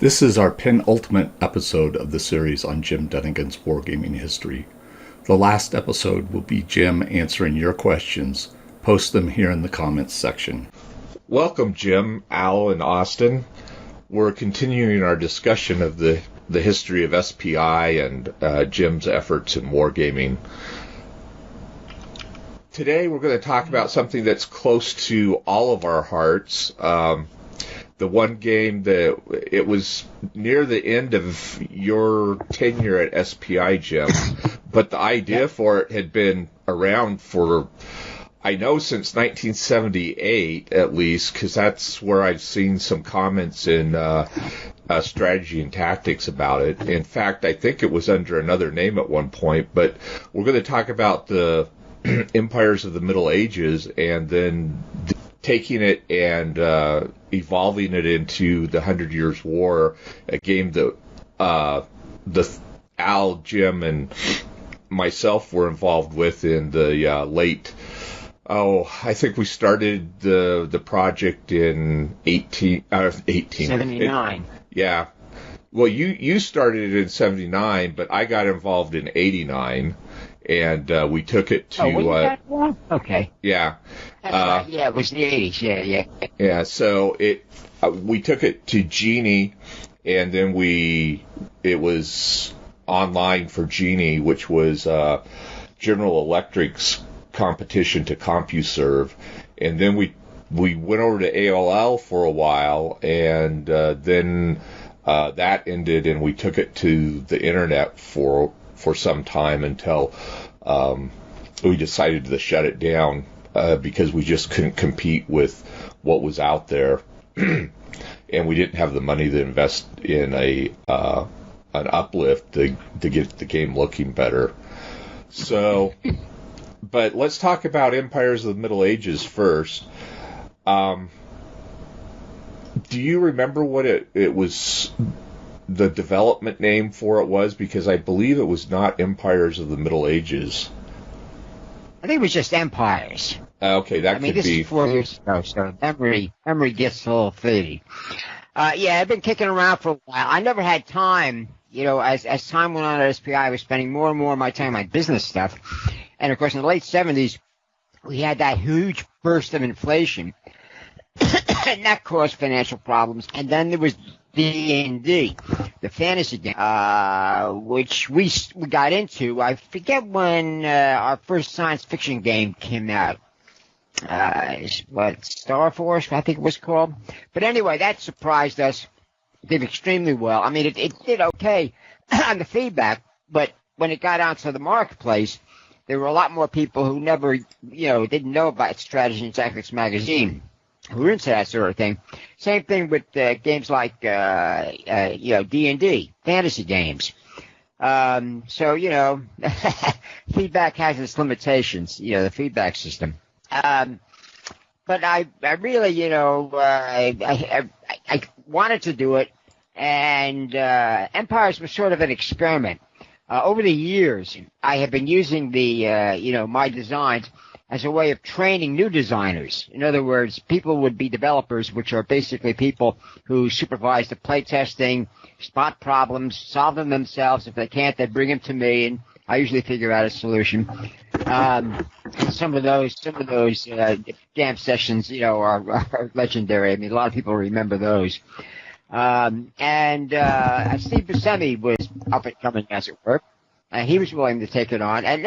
This is our penultimate episode of the series on Jim Dunnigan's wargaming history. The last episode will be Jim answering your questions. Post them here in the comments section. Welcome, Jim, Al, and Austin. We're continuing our discussion of the history of SPI and Jim's efforts in wargaming. Today we're going to talk about something that's close to all of our hearts. The one game that it was near the end of your tenure at SPI, Jim, but the idea for it had been around for, I know, since 1978 at least, because that's where I've seen some comments in Strategy and Tactics about it. In fact, I think it was under another name at one point, but we're going to talk about the empires of the Middle Ages and then taking it and evolving it into the 100 Years' War, a game that Al, Jim, and myself were involved with in the late. I think we started the project in 79. Yeah. Well, you started it in 79, but I got involved in 89. And we took it to. Okay. Yeah. That's right. Yeah, it was the 80s. Yeah. Yeah. So we took it to Genie, and then it was online for Genie, which was General Electric's competition to CompuServe, and then we went over to AOL for a while, and then that ended, and we took it to the internet for some time until we decided to shut it down because we just couldn't compete with what was out there, and we didn't have the money to invest in an uplift to get the game looking better. So, but let's talk about Empires of the Middle Ages first. Do you remember what it was? The development name for it was, because I believe it was not Empires of the Middle Ages. I think it was just Empires. Okay, that could be. This is 4 years ago, so memory gets a little faddy. Yeah, I've been kicking around for a while. I never had time, as time went on at SPI, I was spending more and more of my time on business stuff. And of course, in the late 70s, we had that huge burst of inflation, and that caused financial problems. And then there was D&D, the fantasy game, which we got into. I forget when our first science fiction game came out. Star Force, I think it was called. But anyway, that surprised us. It did extremely well. I mean, it did okay on the feedback, but when it got out to the marketplace, there were a lot more people who never, didn't know about Strategy and Tactics magazine, who were into that sort of thing. Same thing with games like, D&D, fantasy games. So, feedback has its limitations, the feedback system. But I really, I wanted to do it, and Empires was sort of an experiment. Over the years, I have been using my designs as a way of training new designers. In other words, people would be developers, which are basically people who supervise the playtesting, spot problems, solve them themselves. If they can't, they bring them to me, and I usually figure out a solution. And some of those jam sessions, are legendary. I mean, a lot of people remember those. And Steve Buscemi was up and coming, as it were. He was willing to take it on, and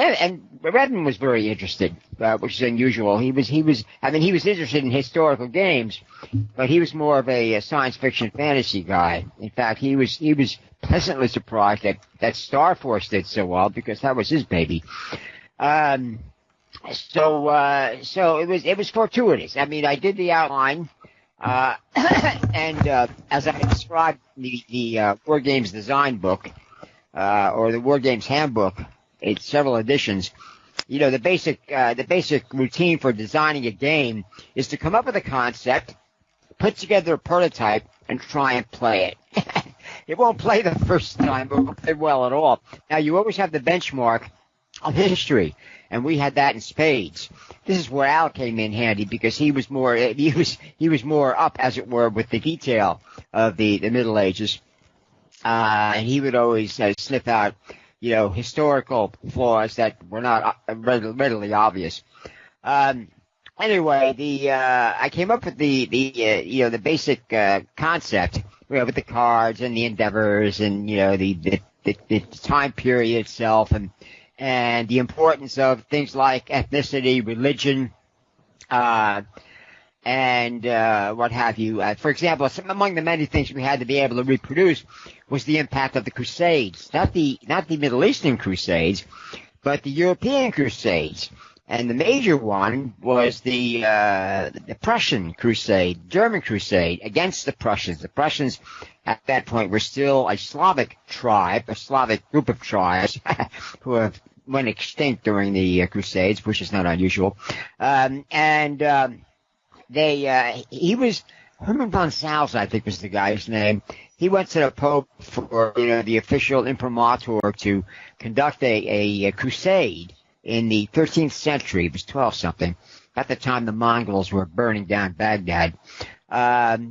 Redmond was very interested, which is unusual. He was interested in historical games, but he was more of a science fiction fantasy guy. In fact, he was pleasantly surprised that Star Force did so well, because that was his baby. So it was fortuitous. I mean, I did the outline, and as I described the War Games design book, or the War Games Handbook, it's several editions. The basic routine for designing a game is to come up with a concept, put together a prototype, and try and play it. It won't play the first time, but it won't play well at all. Now, you always have the benchmark of history, and we had that in spades. This is where Al came in handy because he was more up, as it were, with the detail of the Middle Ages, and he would always sniff out, historical flaws that were not readily obvious. Anyway, I came up with the basic concept, with the cards and the endeavors and the time period itself and the importance of things like ethnicity, religion, and what have you. For example, among the many things we had to be able to reproduce was the impact of the Crusades, not the Middle Eastern Crusades, but the European Crusades. And the major one was the Prussian Crusade, German Crusade against the Prussians. The Prussians at that point were still a Slavic tribe, a Slavic group of tribes who went extinct during the Crusades, which is not unusual. He was Hermann von Salz, I think was the guy's name. He went to the Pope for the official imprimatur to conduct a crusade in the 13th century. It was 12-something. At the time, the Mongols were burning down Baghdad. The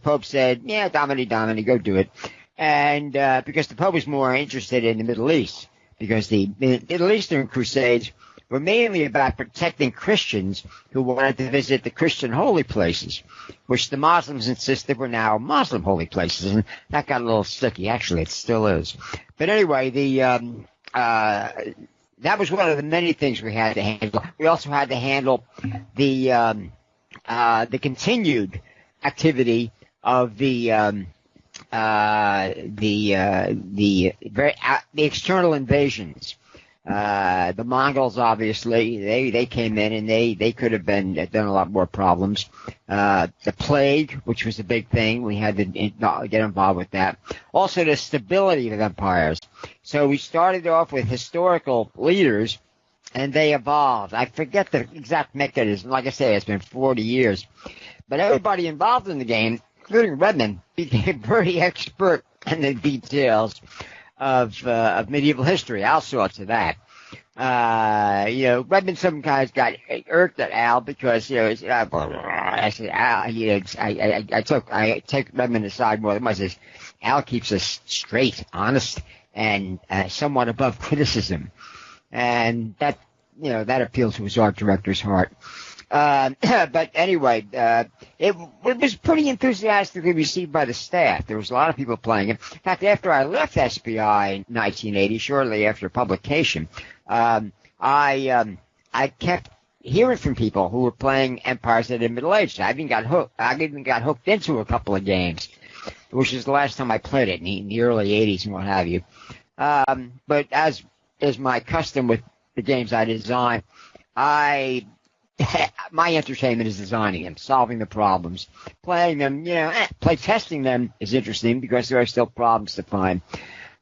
Pope said, yeah, Domini, go do it. And because the Pope was more interested in the Middle East, because the Middle Eastern Crusades were mainly about protecting Christians who wanted to visit the Christian holy places, which the Muslims insisted were now Muslim holy places. And that got a little sticky. Actually, it still is. But anyway, that was one of the many things we had to handle. We also had to handle the continued activity of the external invasions. The Mongols, obviously, they came in and they could have done a lot more problems. The plague, which was a big thing, we had to get involved with that. Also, the stability of empires. So we started off with historical leaders, and they evolved. I forget the exact mechanism. Like I say, it's been 40 years. But everybody involved in the game, including Redmond, became very expert in the details of medieval history. All sorts of that. Redmond, some guys got irked at Al because, I said, Al, I take Redmond aside more than much. I says, Al keeps us straight, honest, and somewhat above criticism. And that appeals to his art director's heart. But anyway, it was pretty enthusiastically received by the staff. There was a lot of people playing it. In fact, after I left SPI in 1980, shortly after publication, I kept hearing from people who were playing Empires of the Middle Ages. I even got hooked into a couple of games, which is the last time I played it in the early 80s and what have you. But as is my custom with the games I design, my entertainment is designing them, solving the problems, playing them. Play testing them is interesting because there are still problems to find.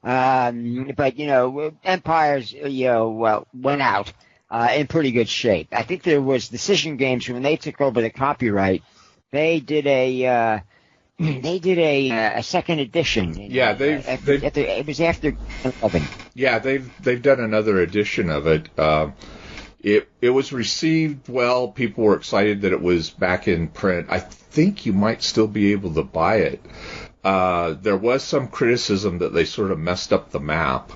But Empires, went out in pretty good shape. I think there was Decision Games when they took over the copyright. They did a second edition. Yeah, it was after 11. Yeah, they've done another edition of it. It was received well. People were excited that it was back in print. I think you might still be able to buy it. There was some criticism that they sort of messed up the map.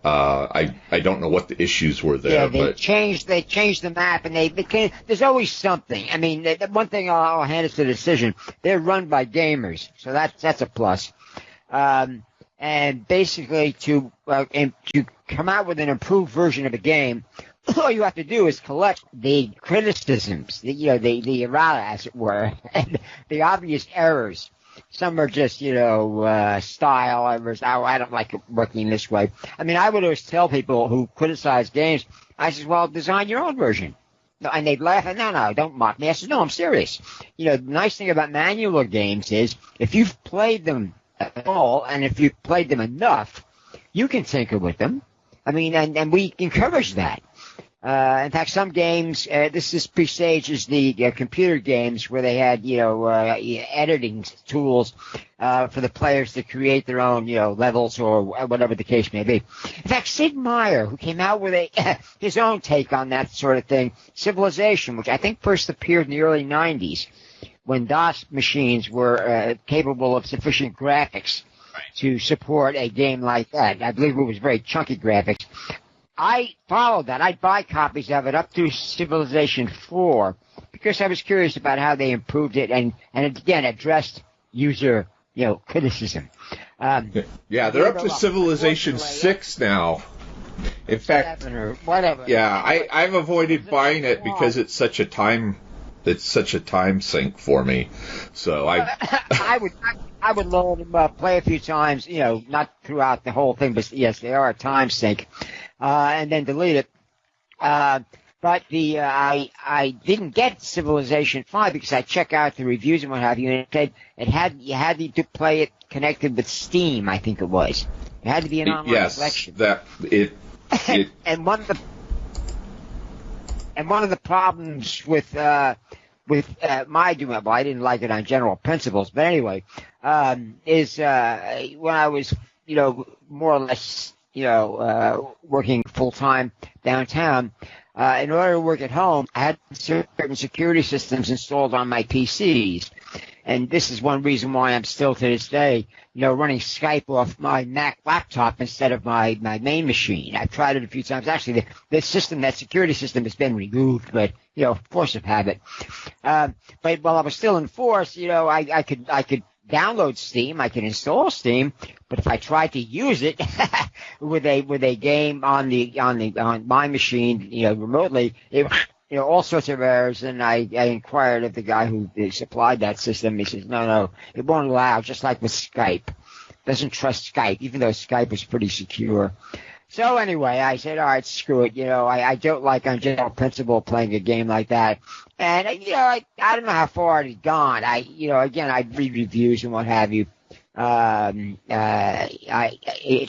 I don't know what the issues were there. Yeah, they changed the map, and they became. There's always something. I mean, the one thing I'll hand it to Decision. They're run by gamers, so that's a plus. And basically, to come out with an improved version of a game, all you have to do is collect the criticisms, the errata, as it were, and the obvious errors. Some are just, style errors. I don't like it working this way. I mean, I would always tell people who criticize games, I says, well, design your own version. And they'd laugh, and no, don't mock me. I said, no, I'm serious. The nice thing about manual games is if you've played them at all, and if you've played them enough, you can tinker with them. I mean, and we encourage that. In fact, some games, this presages the computer games where they had, editing tools for the players to create their own, levels or whatever the case may be. In fact, Sid Meier, who came out with his own take on that sort of thing, Civilization, which I think first appeared in the early 90s, when DOS machines were capable of sufficient graphics to support a game like that. I believe it was very chunky graphics. I followed that. I'd buy copies of it up to Civilization 4 because I was curious about how they improved it and again, addressed user, criticism. Yeah, they're up to Civilization 6 now. In fact, or whatever. Yeah, I've avoided buying it because it's such a time sink for me. So I would load them up, play a few times, not throughout the whole thing, but yes, they are a time sink. And then delete it. But I didn't get Civilization 5 because I check out the reviews and what have you, and it said you had to play it connected with Steam, I think it was. It had to be an online collection. And one of the problems with my doing it, well, I didn't like it on general principles, but anyway, is when I was, more or less, working full-time downtown, in order to work at home, I had certain security systems installed on my PCs. And this is one reason why I'm still to this day, running Skype off my Mac laptop instead of my main machine. I've tried it a few times. Actually, that security system has been removed, but, force of habit. But while I was still in force, I could download Steam, I can install Steam, but if I tried to use it with a game on my machine, remotely, all sorts of errors. And I inquired of the guy who supplied that system. He says, no, it won't allow. Just like with Skype, doesn't trust Skype, even though Skype is pretty secure. So anyway, I said, all right, screw it. I don't like on general principle playing a game like that. And, I don't know how far it had gone. Again, I'd read reviews and what have you. It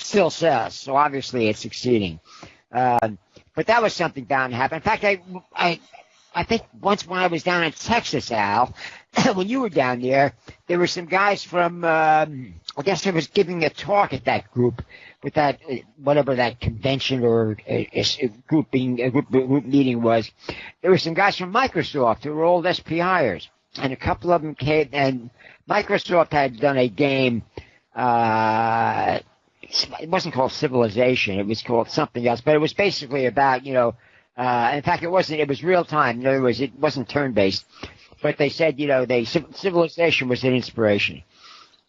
still sells, so obviously it's succeeding. But that was something bound to happen. In fact, I think once when I was down in Texas, Al, when you were down there were some guys from, I guess I was giving a talk at that group, with that, whatever that convention or group meeting was. There were some guys from Microsoft who were old SPIers, and a couple of them came, and Microsoft had done a game, it wasn't called Civilization, it was called something else, but it was basically about, in fact it was real time. In other words, it wasn't turn-based, but they said, Civilization was an inspiration.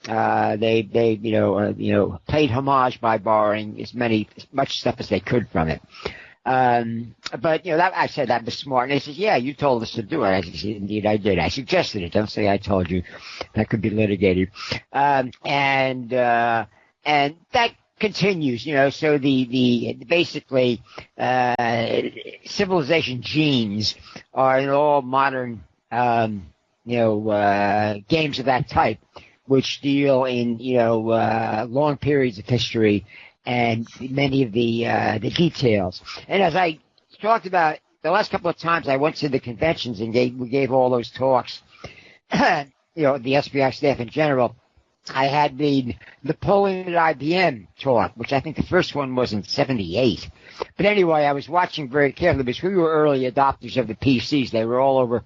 They paid homage by borrowing as much stuff as they could from it. But, I said that was smart. And they said, yeah, you told us to do it. I said, indeed, I did. I suggested it. Don't say I told you. That could be litigated. And that continues, so the basically, Civilization genes are in all modern, games of that type, which deal in, long periods of history and many of the details. And as I talked about the last couple of times I went to the conventions and we gave all those talks, the SBI staff in general, I had the Napoleon at IBM talk, which I think the first one was in 78. But anyway, I was watching very carefully because we were early adopters of the PCs. They were all over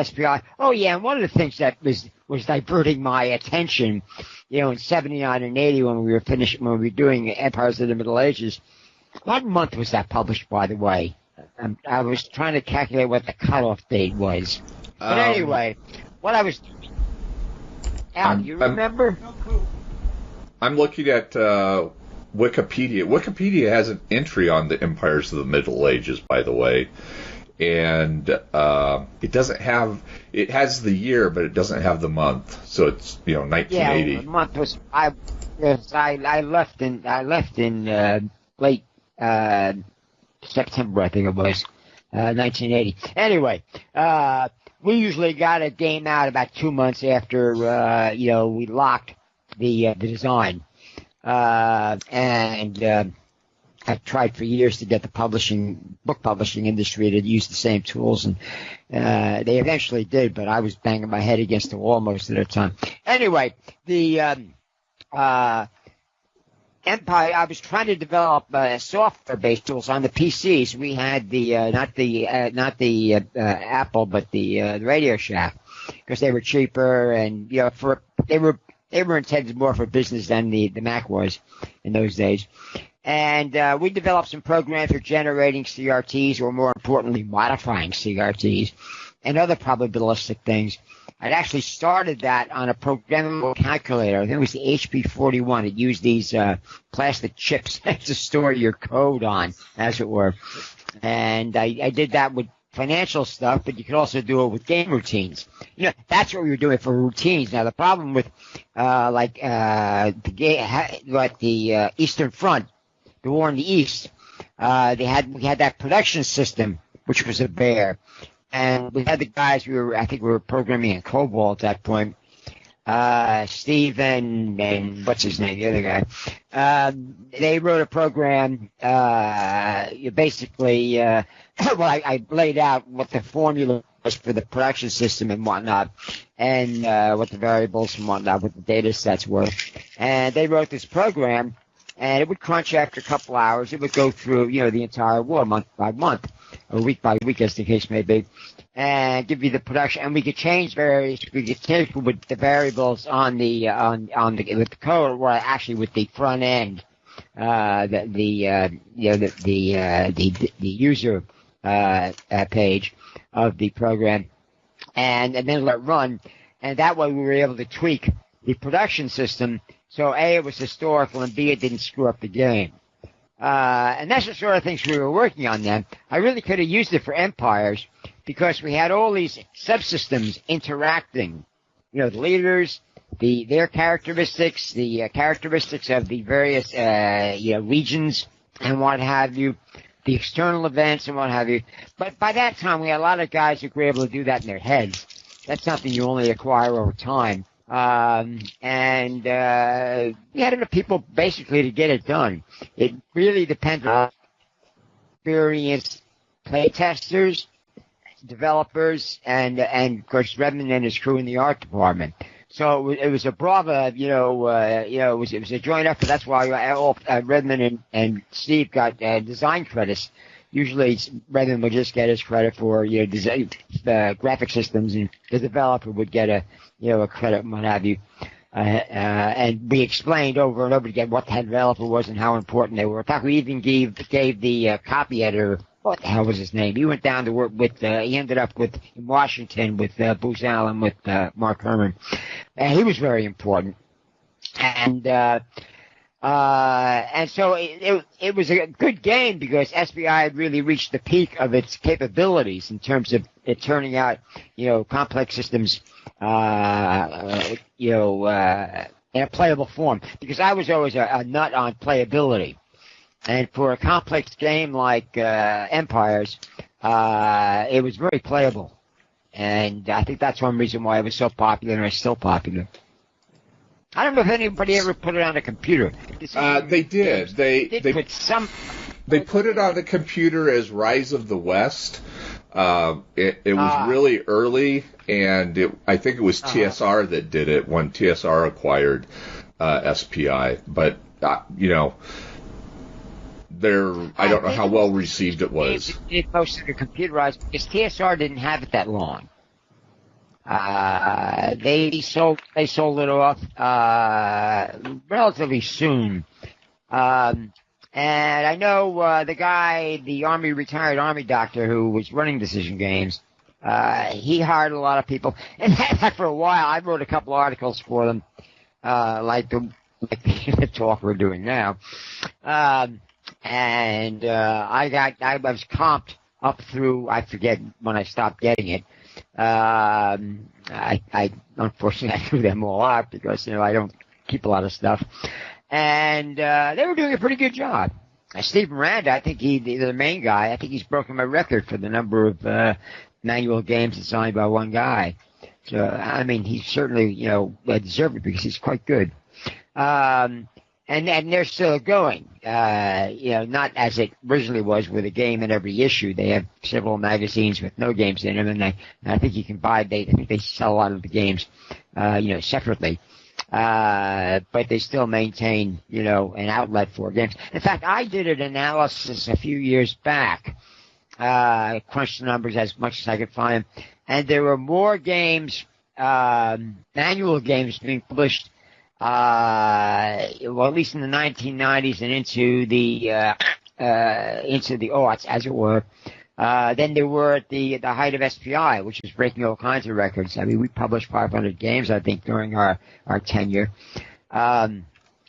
SPI. Oh, yeah, and one of the things that was diverting my attention, in 79 and 80 when we were doing Empires of the Middle Ages. What month was that published, by the way? I was trying to calculate what the cutoff date was. But anyway, what I was doing. Al, do you remember? I'm looking at Wikipedia. Wikipedia has an entry on the Empires of the Middle Ages, by the way, and it doesn't have. It has the year, but it doesn't have the month. So it's 1980. Yeah, the month was I left in late September, I think it was 1980. Anyway. We usually got a game out about 2 months after, we locked the design. And I tried for years to get the book publishing industry to use the same tools, and they eventually did, but I was banging my head against the wall most of the time. Anyway, the Empire, I was trying to develop software-based tools on the PCs. We had not the Apple, but the Radio Shack, because they were cheaper, and they were intended more for business than the Mac was in those days. And we developed some programs for generating CRTs, or more importantly, modifying CRTs, and other probabilistic things. I'd actually started that on a programmable calculator. I think it was the HP41. It used these plastic chips to store your code on, as it were. And I did that with financial stuff, but you could also do it with game routines. That's what we were doing for routines. Now, the problem with the Eastern Front, the war in the East, we had that production system, which was a bear. And we had the guys, I think we were programming in COBOL at that point. Steve and what's his name, the other guy. They wrote a program, basically, I laid out what the formula was for the production system and whatnot, and what the variables and whatnot, what the data sets were. And they wrote this program, and it would crunch after a couple hours. It would go through, the entire war, month by month, or week by week, as the case may be, and give you the production. And we could change we could change with the variables with the code, or actually with the front end, the user page of the program, and then let it run. And that way we were able to tweak the production system, so A, it was historical, and B, it didn't screw up the game. And that's the sort of things we were working on then. I really could have used it for Empires, because we had all these subsystems interacting. The leaders, their characteristics, the characteristics of the various regions and what have you, the external events and what have you. But by that time, we had a lot of guys who were able to do that in their heads. That's something you only acquire over time. And we had enough people basically to get it done. It really depends on experienced playtesters, developers, and of course Redmond and his crew in the art department. So it was a brava, it was a joint effort. That's why Redmond and Steve got design credits. Usually Redmond would just get his credit for design, graphic systems, and the developer would get a credit and what have you. And we explained over and over again what the developer was and how important they were. In fact, we even gave the copy editor, what the hell was his name? He went down to work with, he ended up in Washington with Booz Allen, with Mark Herman. And he was very important. And so it was a good game, because SBI had really reached the peak of its capabilities in terms of it turning out, complex systems, in a playable form. Because I was always a nut on playability. And for a complex game like Empires, it was very playable. And I think that's one reason why it was so popular, and it's still popular. I don't know if anybody ever put it on a computer. They did. They put it on the computer as Rise of the West. It was really early, and I think it was TSR that did it when TSR acquired SPI. But I don't know how well received it was. It posted a computerized, because TSR didn't have it that long. They sold it off relatively soon. And I know the retired Army doctor who was running Decision Games, he hired a lot of people. And for a while, I wrote a couple articles for them, like the talk we're doing now. And I was comped up through, I forget when I stopped getting it. I unfortunately I threw them all out, because I don't keep a lot of stuff. And they were doing a pretty good job. Steve Miranda, I think the main guy, I think he's broken my record for the number of manual games designed by one guy. So I mean, he's certainly deserved it, because he's quite good. and they're still going. Not as it originally was with a game in every issue. They have several magazines with no games in them, and I think you can buy. I think they sell a lot of the games, separately. But they still maintain, an outlet for games. In fact, I did an analysis a few years back. Crunched the numbers as much as I could find, and there were more games, manual games being published, at least in the 1990s and into the aughts, as it were, than there were at the height of SPI, which was breaking all kinds of records. I mean, we published 500 games, I think, during our tenure.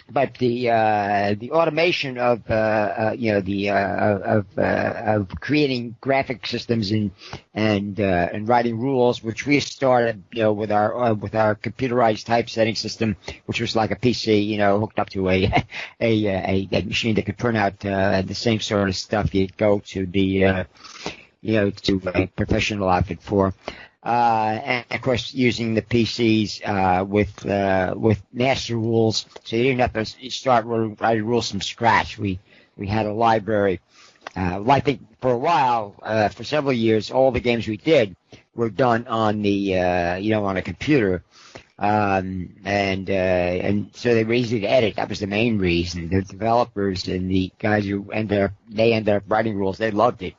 But the automation of creating graphic systems and writing rules, which we started, with our computerized typesetting system, which was like a PC, hooked up to a machine that could print out the same sort of stuff you'd go to to a professional outfit for. And of course, using the PCs with master rules, so you didn't have to start writing rules from scratch. We had a library. I think for a while, for several years, all the games we did were done on the on a computer, and so they were easy to edit. That was the main reason. The developers and the guys who ended up writing rules, they loved it.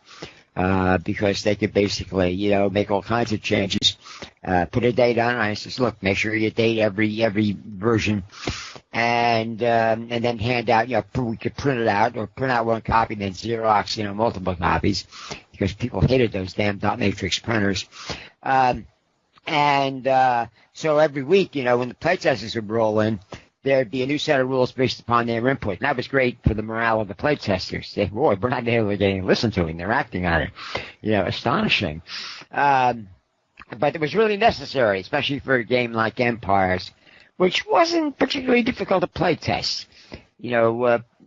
Because they could basically, make all kinds of changes, put a date on it. I says, look, make sure you date every version, and then hand out, we could print it out or print out one copy, then Xerox, multiple copies, because people hated those damn dot matrix printers. So every week, when the playtesters would roll in, there'd be a new set of rules based upon their input. And that was great for the morale of the playtesters. Boy, we're not able to get listen to them. They're acting on it. Astonishing. But it was really necessary, especially for a game like Empires, which wasn't particularly difficult to playtest.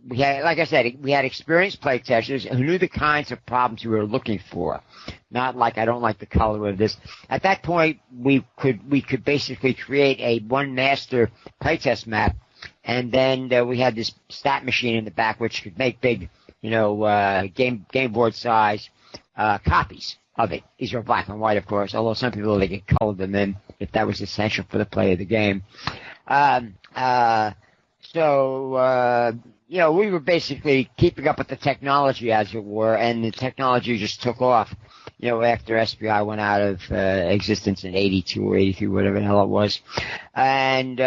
We had, like I said, we had experienced playtesters who knew the kinds of problems we were looking for. Not like, I don't like the color of this. At that point, we could basically create a one master playtest map, and then we had this stat machine in the back which could make big, game board size copies of it. These were black and white, of course, although some people, they could color them in if that was essential for the play of the game. We were basically keeping up with the technology, as it were, and the technology just took off, after SPI went out of existence in 82 or 83, whatever the hell it was. And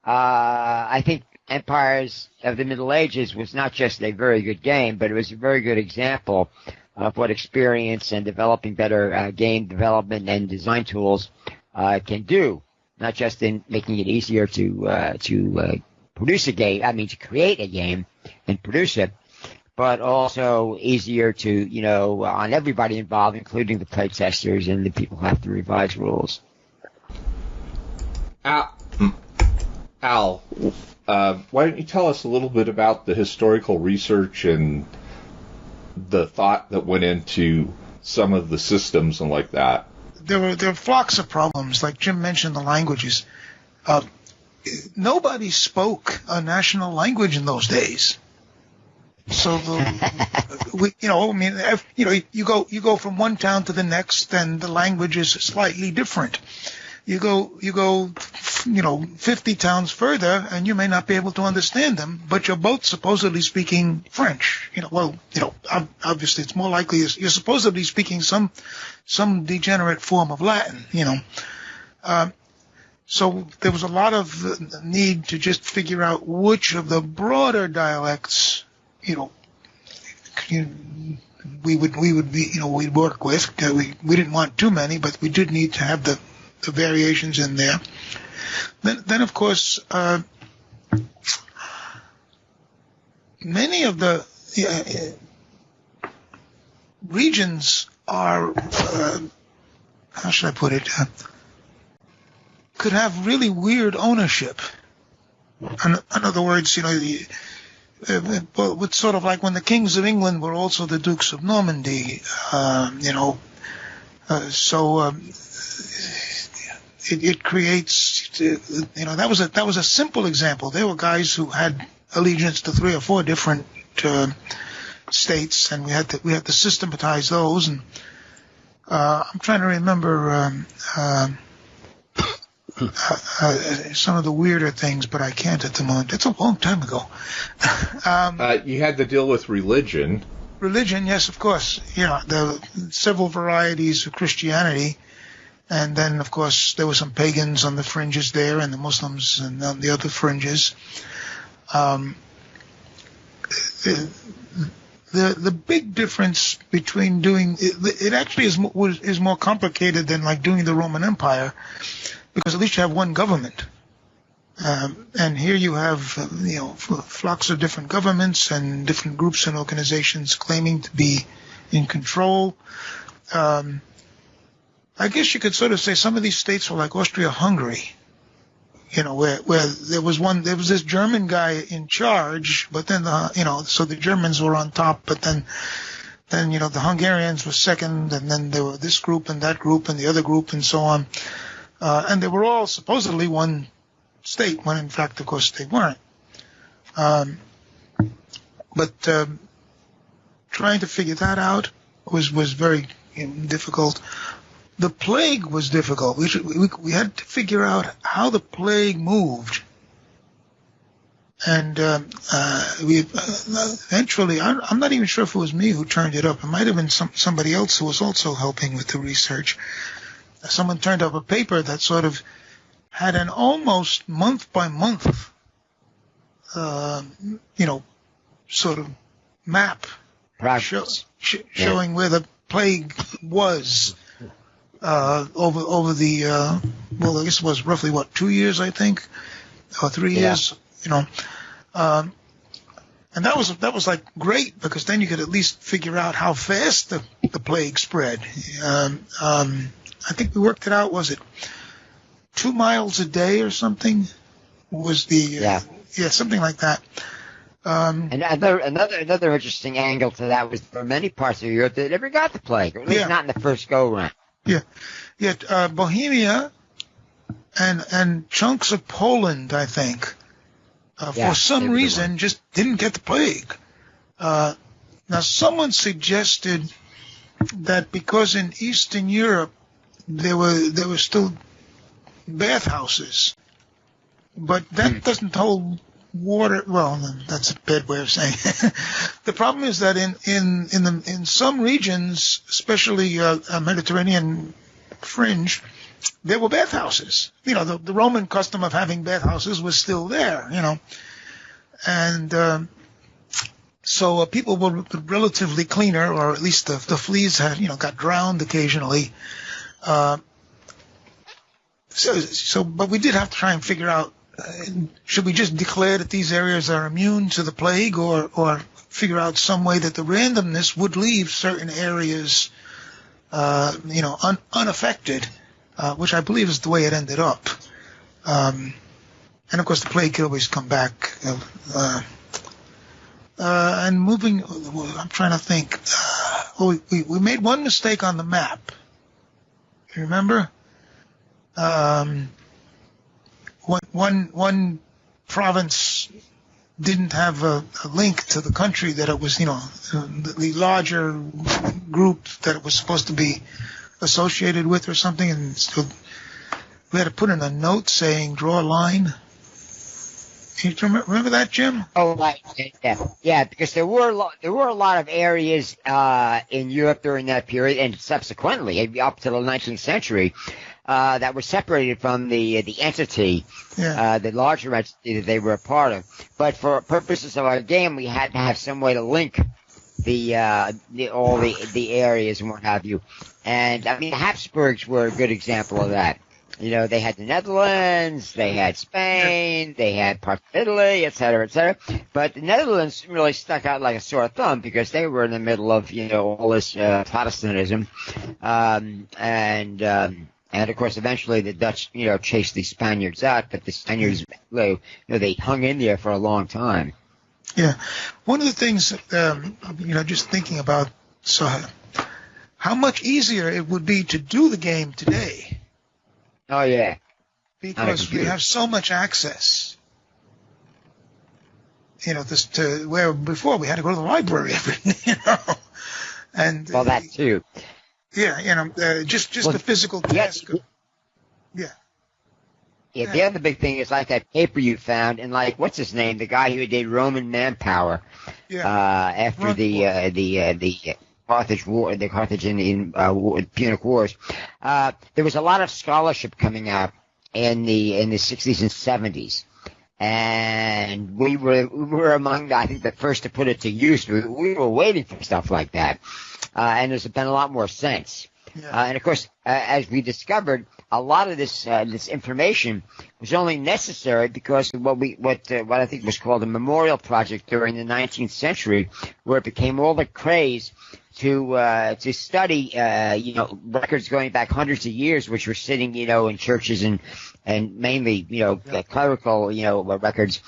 I think Empires of the Middle Ages was not just a very good game, but it was a very good example of what experience and developing better game development and design tools can do, not just in making it easier to produce a game, to create a game and produce it, but also easier to, on everybody involved, including the playtesters and the people who have to revise rules. Al, why don't you tell us a little bit about the historical research and the thought that went into some of the systems and like that? There were flocks of problems, like Jim mentioned, the languages. Nobody spoke a national language in those days. So you go from one town to the next, and the language is slightly different. You go 50 towns further, and you may not be able to understand them, but you're both supposedly speaking French. Obviously it's more likely you're supposedly speaking some degenerate form of Latin. So there was a lot of need to just figure out which of the broader dialects, we'd work with. We didn't want too many, but we did need to have the variations in there. Then of course, many of the regions are, how should I put it? Could have really weird ownership. In other words, it's sort of like when the kings of England were also the dukes of Normandy, it creates that was a simple example. There were guys who had allegiance to 3 or 4 different states, and we had to systematize those. And I'm trying to remember some of the weirder things, but I can't at the moment. It's a long time ago. You had to deal with religion. Religion, yes, of course. Yeah, the several varieties of Christianity. And then, of course, there were some pagans on the fringes there, and the Muslims and on the other fringes. The big difference between doing it actually is more complicated than like doing the Roman Empire, because at least you have one government, and here you have flocks of different governments and different groups and organizations claiming to be in control. I guess you could sort of say some of these states were like Austria-Hungary, where there was this German guy in charge, but then so the Germans were on top, but then the Hungarians were second, and then there were this group and that group and the other group and so on, and they were all supposedly one state, when in fact, of course, they weren't. But trying to figure that out was very difficult. The plague was difficult. We had to figure out how the plague moved, and we eventually. I'm not even sure if it was me who turned it up. It might have been somebody else who was also helping with the research. Someone turned up a paper that sort of had an almost month by month, sort of map showing where the plague was. Over the I guess it was roughly 2 years, I think, or 3 years, and that was like great, because then you could at least figure out how fast the plague spread. I think we worked it out. Was it 2 miles a day or something? Was the something like that. And another interesting angle to that was there were many parts of Europe that never got the plague, or at least not in the first go round. Yeah. Bohemia and chunks of Poland, I think, for some reason just didn't get the plague. Now, someone suggested that because in Eastern Europe there were still bathhouses, but that doesn't hold water. Well, that's a bad way of saying it. The problem is that in some regions, especially Mediterranean fringe, there were bathhouses. The Roman custom of having bathhouses was still there. And so people were relatively cleaner, or at least the fleas had got drowned occasionally. But we did have to try and figure out. Should we just declare that these areas are immune to the plague, or figure out some way that the randomness would leave certain areas, unaffected, which I believe is the way it ended up. And of course, the plague could always come back. And moving, I'm trying to think. We made one mistake on the map. You remember? One province didn't have a link to the country that it was, the larger group that it was supposed to be associated with or something, and so we had to put in a note saying draw a line. Can you remember that, Jim? Oh, right. Yeah, because there were a lot of areas in Europe during that period, and subsequently up to the 19th century, that were separated from the entity, the larger entity that they were a part of. But for purposes of our game, we had to have some way to link all the areas and what have you. And I mean, the Habsburgs were a good example of that. They had the Netherlands, they had Spain, they had parts of Italy, et cetera, et cetera. But the Netherlands really stuck out like a sore thumb because they were in the middle of, all this Protestantism. And of course, eventually the Dutch, chased the Spaniards out, but the Spaniards, they hung in there for a long time. Yeah. One of the things, just thinking about, how much easier it would be to do the game today. Oh, yeah. because we have so much access. To where before we had to go to the library and well, that too. Yeah, just the physical task. Yeah. Yeah, the other big thing is like that paper you found, and like what's his name, the guy who did Roman Manpower, after the Carthage War, the Carthaginian Punic Wars. There was a lot of scholarship coming out in the 60s and 70s, and we were among, I think, the first to put it to use. We were waiting for stuff like that, and there's been a lot more since. Yeah. And of course, as we discovered, a lot of this information was only necessary because of what I think was called a memorial project during the 19th century, where it became all the craze to study records going back hundreds of years, which were sitting in churches and mainly clerical records,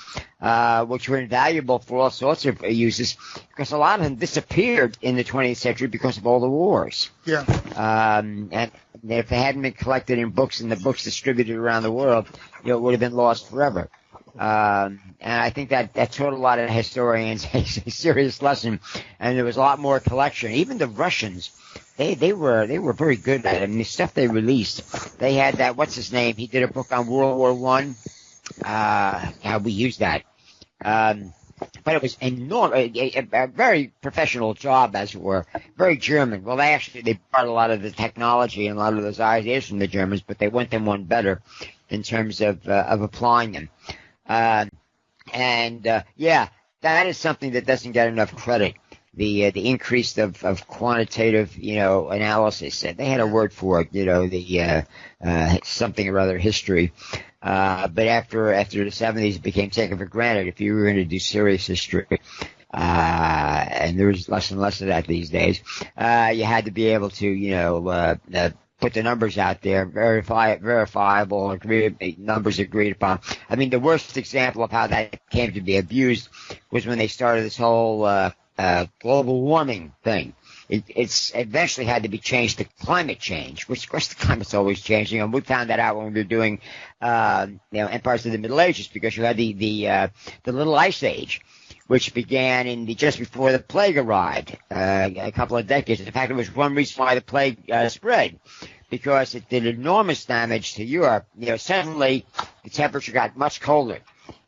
which were invaluable for all sorts of uses, because a lot of them disappeared in the 20th century because of all the wars. Yeah. And if they hadn't been collected in books and the books distributed around the world, it would have been lost forever. And I think that taught a lot of historians a serious lesson, and there was a lot more collection. Even the Russians, they were very good at it. I mean, the stuff they released, they had that, what's his name? He did a book on World War I. How we used that. But it was enormous, a very professional job, as it were, very German. Well, they brought a lot of the technology and a lot of those ideas from the Germans, but they went them one better in terms of applying them. That is something that doesn't get enough credit. The increase of quantitative, analysis. They had a word for it, something or other history. But after the 70s, it became taken for granted if you were going to do serious history. And there's less and less of that these days. You had to be able to, put the numbers out there, verifiable, numbers agreed upon. I mean, the worst example of how that came to be abused was when they started this whole global warming thing. It's eventually had to be changed to climate change, which of course the climate's always changing, and we found that out when we were doing Empires of the Middle Ages, because you had the Little Ice Age, which began just before the plague arrived, a couple of decades. In fact, it was one reason why the plague spread, because it did enormous damage to Europe. Suddenly the temperature got much colder,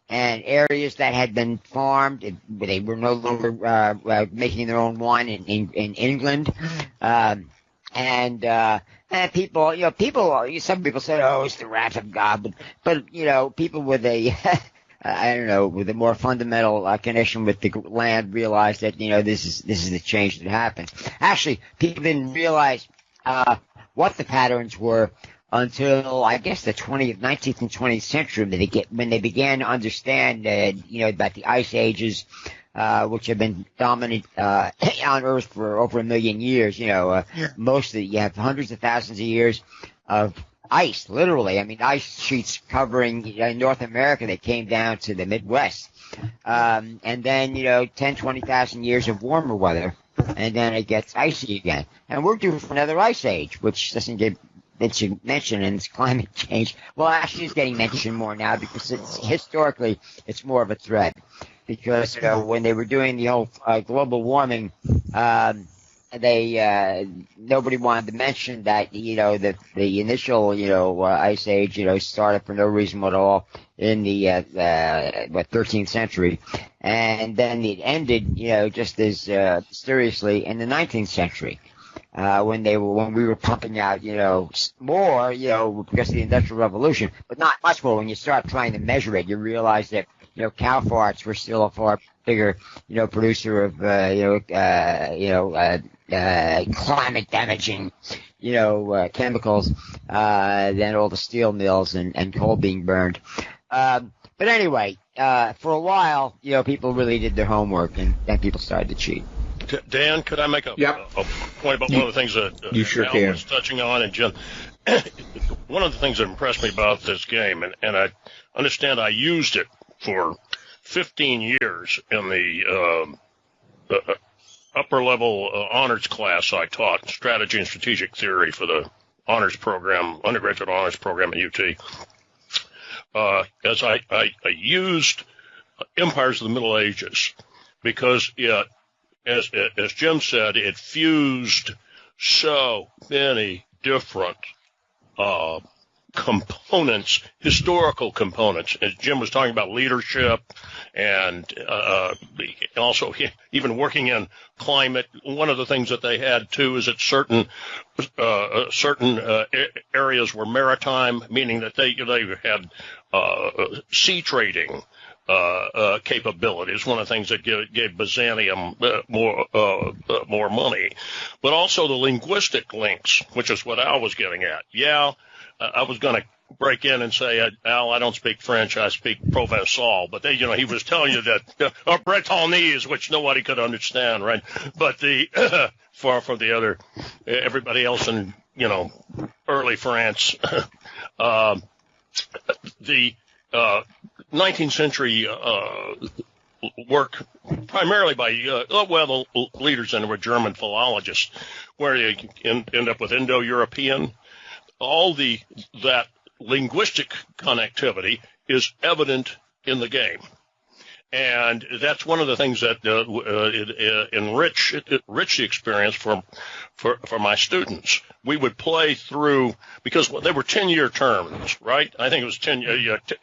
and areas that had been farmed, they were no longer making their own wine in England. And people, some people said, "Oh, it's the wrath of God," but people with a with a more fundamental connection with the land realized that this is the change that happened. Actually, people didn't realize what the patterns were until, I guess, the 19th and 20th century, when they began to understand, about the ice ages, which have been dominant on Earth for over 1 million years. Mostly you have hundreds of thousands of years of ice, literally. I mean, ice sheets covering North America that came down to the Midwest. And then, 10, 20,000 years of warmer weather, and then it gets icy again. And we're due for another ice age, which doesn't get mentioned in this climate change. Well, actually, it's getting mentioned more now because historically it's more of a threat. Because when they were doing the whole global warming, nobody wanted to mention that the initial ice age started for no reason at all in the 13th century, and then it ended just as mysteriously in the 19th century. When we were pumping out, more, because of the Industrial Revolution, but not much more. When you start trying to measure it, you realize that, cow farts were still a far bigger, producer of, climate damaging, chemicals, than all the steel mills and coal being burned. But anyway, for a while, people really did their homework, and then people started to cheat. Dan, could I make a point about one of the things that you sure Al can. was touching on, and Jim? One of the things that impressed me about this game, and I understand I used it for 15 years in the upper level honors class I taught, strategy and strategic theory for the honors program, undergraduate honors program at UT. as I used Empires of the Middle Ages because it, as Jim said, it fused so many different components, historical components. As Jim was talking about leadership and also even working in climate. One of the things that they had too is that certain areas were maritime, meaning that they had sea trading capabilities. One of the things that gave Byzantium more money, but also the linguistic links, which is what Al was getting at. Yeah, I was going to break in and say, Al, I don't speak French, I speak Provençal, but he was telling you that Bretonese, which nobody could understand, right? But the far from the other, everybody else in early France, the 19th century work primarily by the leaders and were German philologists, where you end up with Indo-European. All that linguistic connectivity is evident in the game, and that's one of the things that enrich the experience for my students. We would play through because they were 10-year terms, right? I think it was a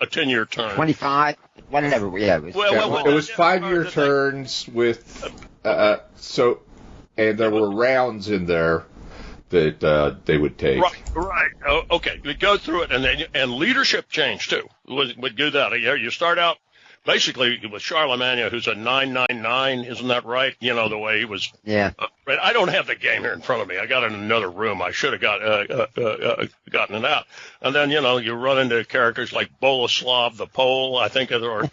10-year term. 25, whatever. Yeah. It was 5-year turns with and there were rounds in there that they would take. Right. Okay. We go through it, and leadership change too. Would do that. You start out basically with Charlemagne, who's a 999, isn't that right? The way he was. Yeah. Right. I don't have the game here in front of me. I got it in another room. I should have gotten it out. And then you run into characters like Boleslav the Pole, I think, or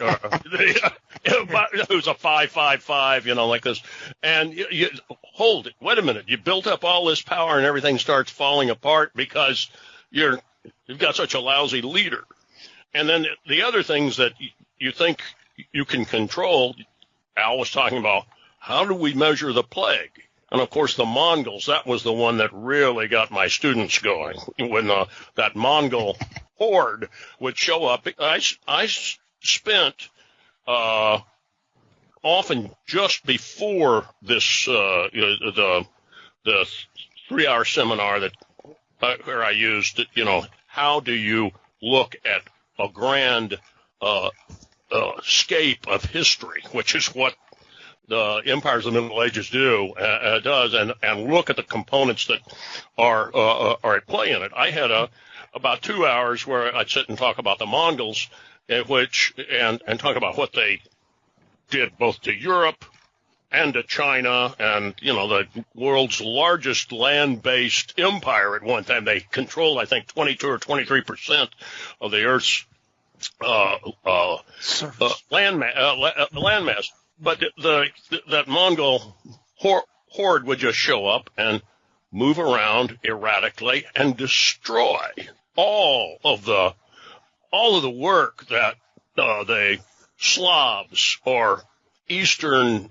who's a 555, like this. And you hold it. Wait a minute. You built up all this power, and everything starts falling apart because you've got such a lousy leader. And then the other things that you think you can control, Al was talking about, how do we measure the plague? And, of course, the Mongols, that was the one that really got my students going. When that Mongol horde would show up, I spent often just before this the 3-hour seminar where I used, how do you look at a grand scape of history, which is what the Empires of the Middle Ages does, and look at the components that are at play in it. I had about 2 hours where I'd sit and talk about the Mongols, and talk about what they did both to Europe and to China, and the world's largest land-based empire at one time. They controlled, I think, 22 or 23% of the Earth's landmass. But that Mongol horde would just show up and move around erratically and destroy all of the work that the Slavs or Eastern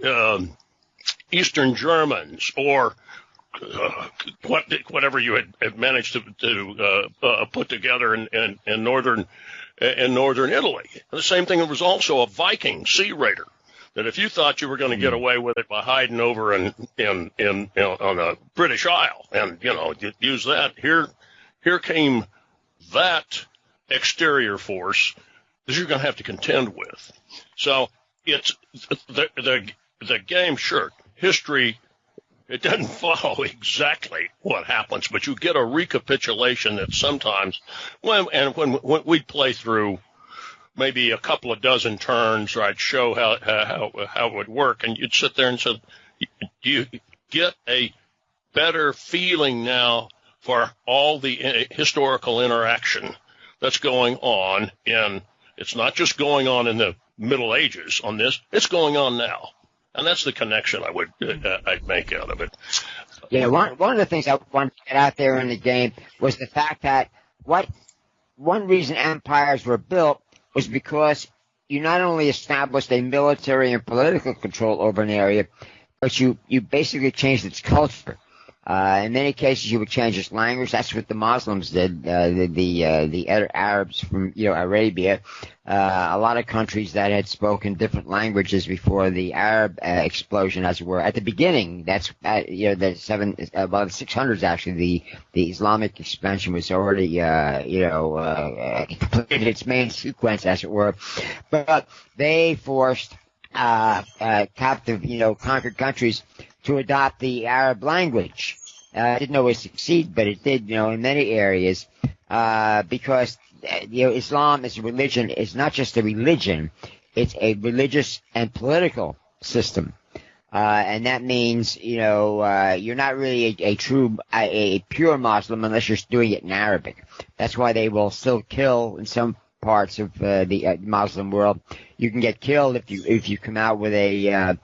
Germans or whatever you had managed to put together in northern Italy. The same thing. It was also a Viking sea raider. That if you thought you were going to get away with it by hiding over on the British Isle and use that, here came that exterior force that you're going to have to contend with. So it's the game. Sure, history, it doesn't follow exactly what happens, but you get a recapitulation that sometimes when we play through maybe a couple of dozen turns, or I'd show how it would work, and you'd sit there and say, do you get a better feeling now for all the historical interaction that's going on it's not just going on in the Middle Ages on this, it's going on now. And that's the connection I'd make out of it. Yeah, one of the things I wanted to get out there in the game was the fact that one reason empires were built was because you not only established a military and political control over an area, but you basically changed its culture. In many cases, you would change its language. That's what the Muslims did. The Arabs from Arabia, a lot of countries that had spoken different languages before the Arab explosion, as it were. At the beginning, that's about the 600s actually. The Islamic expansion was already completed its main sequence, as it were. But they forced captive, conquered countries to adopt the Arab language. It didn't always succeed, but it did, in many areas, because, Islam is a religion. It's not just a religion. It's a religious and political system. And that means, you're not really a pure Muslim unless you're doing it in Arabic. That's why they will still kill in some parts of the Muslim world. You can get killed if you come out with a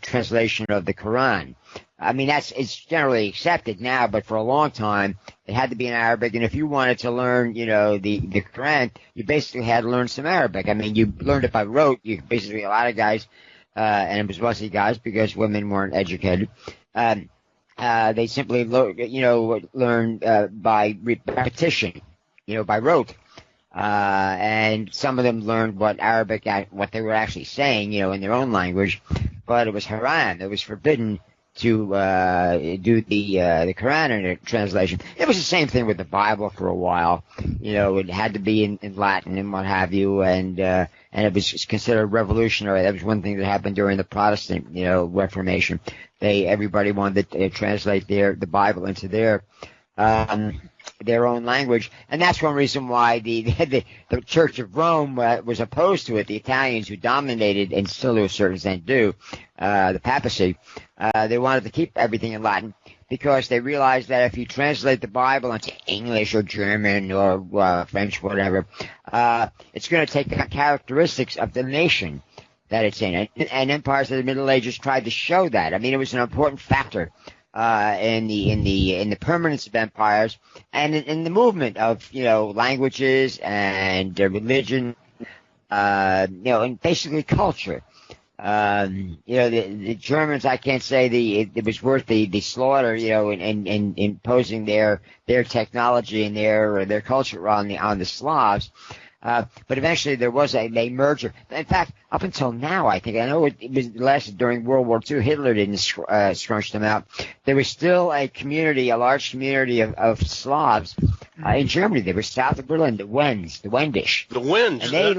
translation of the Quran. I mean, it's generally accepted now, but for a long time it had to be in Arabic. And if you wanted to learn, the Quran, you basically had to learn some Arabic. I mean, you learned it by rote. You basically, a lot of guys, and it was mostly guys because women weren't educated. They simply learn by repetition, by rote. And some of them learned what they were actually saying, in their own language, but it was haram. It was forbidden to do the Quran in a translation. It was the same thing with the Bible for a while. It had to be in Latin and what have you, and it was considered revolutionary. That was one thing that happened during the Protestant, Reformation. Everybody wanted to translate the Bible into their own language, and that's one reason why the Church of Rome was opposed to it. The Italians, who dominated and still to a certain extent do, the papacy, they wanted to keep everything in Latin because they realized that if you translate the Bible into English or German or French, whatever, it's going to take the characteristics of the nation that it's in. And empires of the Middle Ages tried to show that. I mean, it was an important factor in the permanence of empires and in the movement of languages and religion, and basically culture. The Germans, I can't say it was worth the slaughter, in imposing their technology and their culture on the Slavs. But eventually there was a merger. In fact, up until now, I know it was lasted during World War II. Hitler didn't scrunch them out. There was still a large community of Slavs in Germany. They were south of Berlin, the Wendish. The Wends. And they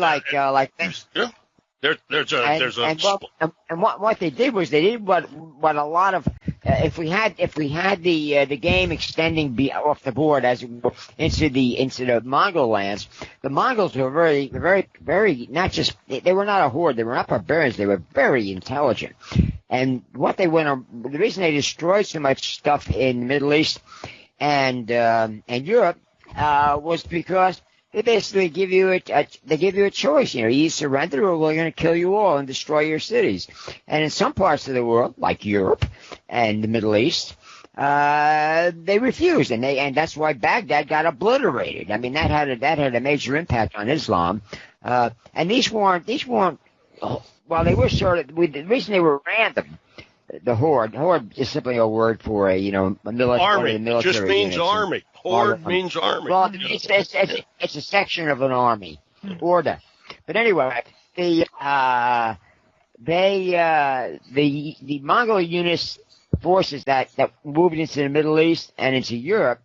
what they did was they did what a lot of if we had the game extending off the board as into the Mongol lands, the Mongols were very, very, very they were not a horde, they were not barbarians, they were very intelligent. And the reason they destroyed so much stuff in the Middle East and Europe was because they basically give you a choice. You surrender or we're going to kill you all and destroy your cities. And in some parts of the world, like Europe and the Middle East, they refused, and that's why Baghdad got obliterated. I mean, that had a major impact on Islam. And these weren't. Well, they were the reason they were random. The horde is simply a word for a military. Army just means army. Horde means army. Well, it's a section of an army, order. But anyway, the Mongol units forces that moved into the Middle East and into Europe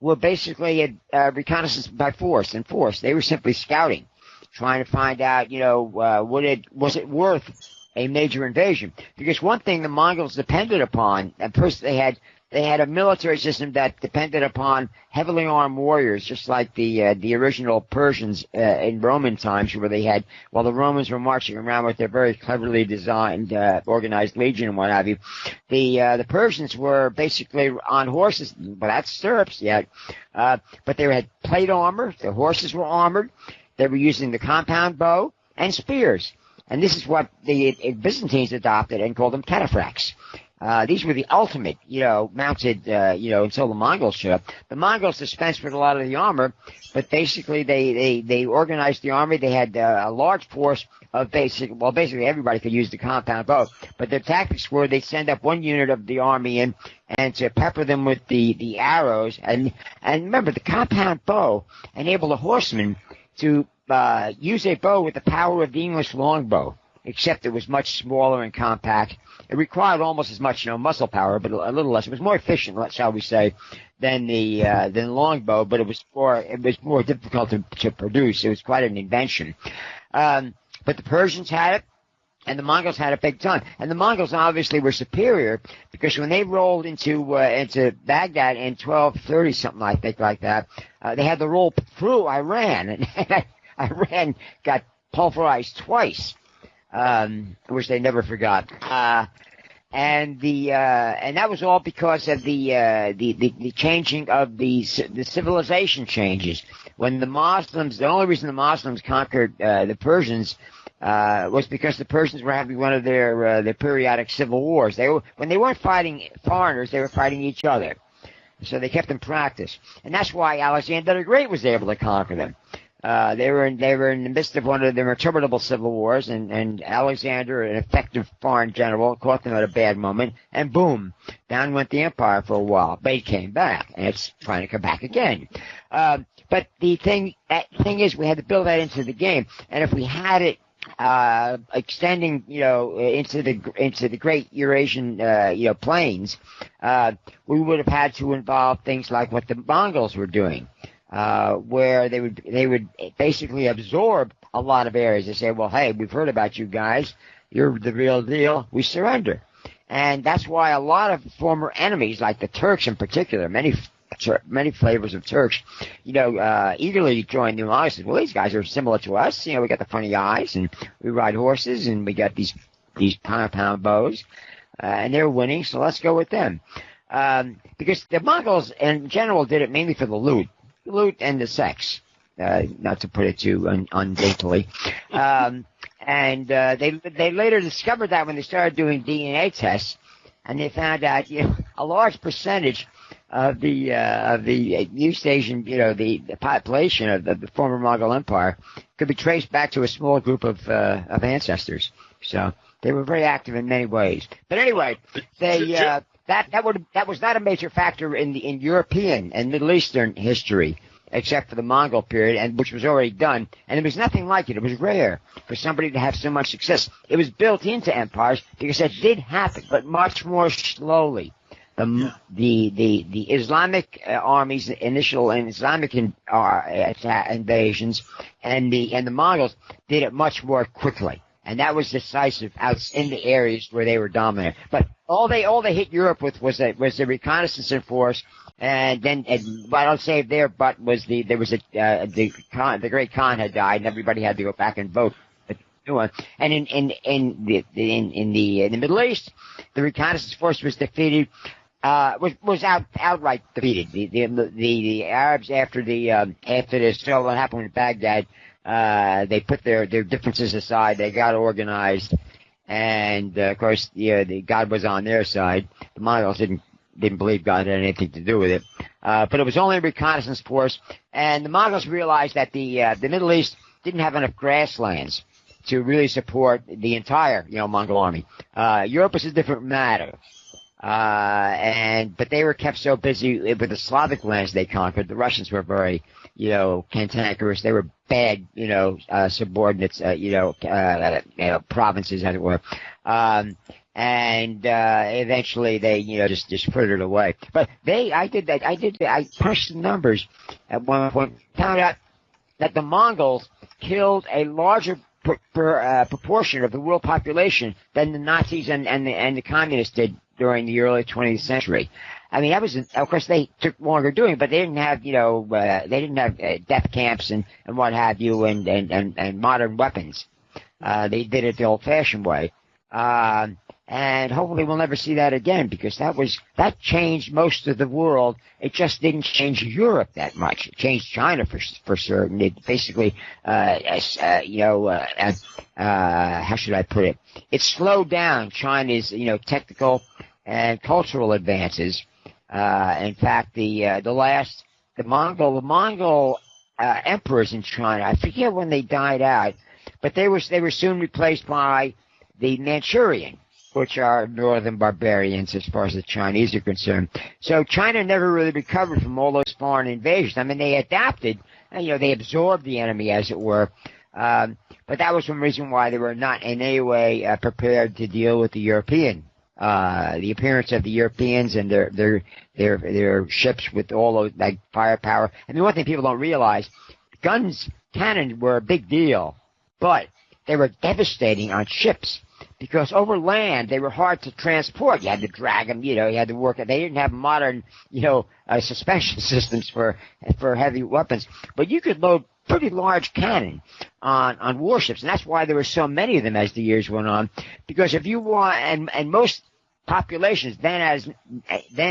were basically a reconnaissance by force. They were simply scouting, trying to find out, was it worth a major invasion? Because one thing the Mongols depended upon, and first they had a military system that depended upon heavily armed warriors, just like the original Persians in Roman times, where while the Romans were marching around with their very cleverly designed, organized legion and what have you, the Persians were basically on horses, without stirrups yet, but they had plate armor. The horses were armored. They were using the compound bow and spears. And this is what the Byzantines adopted and called them cataphracts. These were the ultimate, mounted, until the Mongols showed up. The Mongols dispensed with a lot of the armor, but basically they organized the army. They had a large force of basically everybody could use the compound bow. But their tactics were they'd send up one unit of the army in and to pepper them with the arrows. And remember, the compound bow enabled a horseman to use a bow with the power of the English longbow, except it was much smaller and compact. It required almost as much, muscle power, but a little less. It was more efficient, shall we say, than the longbow, but it was more difficult to produce. It was quite an invention. But the Persians had it, and the Mongols had it big time. And the Mongols obviously were superior because when they rolled into Baghdad in 1230, something like that, they had to roll through Iran, and Iran got pulverized twice, which they never forgot. And that was all because of the changing of the civilization changes. When the only reason the Muslims conquered the Persians was because the Persians were having one of their periodic civil wars. When they weren't fighting foreigners, they were fighting each other. So they kept in practice, and that's why Alexander the Great was able to conquer them. They were in the midst of one of their interminable civil wars, and Alexander, an effective foreign general, caught them at a bad moment, and boom, down went the empire for a while. But it came back, and it's trying to come back again. But the thing is, we had to build that into the game, and if we had it extending, into the great Eurasian, plains, we would have had to involve things like what the Mongols were doing, where they would basically absorb a lot of areas. They say, well, hey, we've heard about you guys. You're the real deal. We surrender. And that's why a lot of former enemies, like the Turks in particular, many flavors of Turks, eagerly joined the Mongols. Well, these guys are similar to us. We got the funny eyes, and we ride horses, and we got these compound bows, and they're winning, so let's go with them. Because the Mongols, in general, did it mainly for the loot and the sex, not to put it too undaintily. And they later discovered that when they started doing DNA tests, and they found out, a large percentage of the East Asian, the population of the former Mongol Empire could be traced back to a small group of ancestors. So they were very active in many ways. But anyway, that was not a major factor in European and Middle Eastern history, except for the Mongol period, and which was already done. And there was nothing like it. It was rare for somebody to have so much success. It was built into empires because it did happen, but much more slowly. The Islamic armies, initial and Islamic invasions, and the Mongols did it much more quickly, and that was decisive out in the areas where they were dominant. But all they hit Europe with was the reconnaissance in force, and then I don't say there, but the great Khan had died, and everybody had to go back and vote. And in the Middle East, the reconnaissance force was defeated. Was outright defeated. The Arabs after what happened in Baghdad, they put their differences aside. They got organized, and of course, the God was on their side. The Mongols didn't believe God had anything to do with it, but it was only a reconnaissance force. And the Mongols realized that the Middle East didn't have enough grasslands to really support the entire Mongol army. Europe was a different matter. But they were kept so busy with the Slavic lands they conquered. The Russians were very, cantankerous. They were bad, subordinates, provinces, as it were. Eventually they, just frittered away. But I punched the numbers at one point, found out that the Mongols killed a larger proportion of the world population than the Nazis and the communists did during the early 20th century. I mean, that was, of course, they took longer doing, but they didn't have, death camps and what have you, and modern weapons. They did it the old-fashioned way. And hopefully we'll never see that again, because that changed most of the world. It just didn't change Europe that much. It changed China for certain. It basically, how should I put it? It slowed down China's, technical and cultural advances. In fact, the Mongol emperors in China, I forget when they died out, but they were soon replaced by the Manchurian, which are northern barbarians as far as the Chinese are concerned. So China never really recovered from all those foreign invasions. I mean, they adapted, they absorbed the enemy, as it were. But that was one reason why they were not in any way prepared to deal with the the appearance of the Europeans and their ships with all those like firepower. And the one thing people don't realize, cannons were a big deal, but they were devastating on ships. Because over land, they were hard to transport. You had to drag them, you had to work. They didn't have modern, suspension systems for heavy weapons. But you could load pretty large cannon on warships. And that's why there were so many of them as the years went on. Because if you want, and most populations then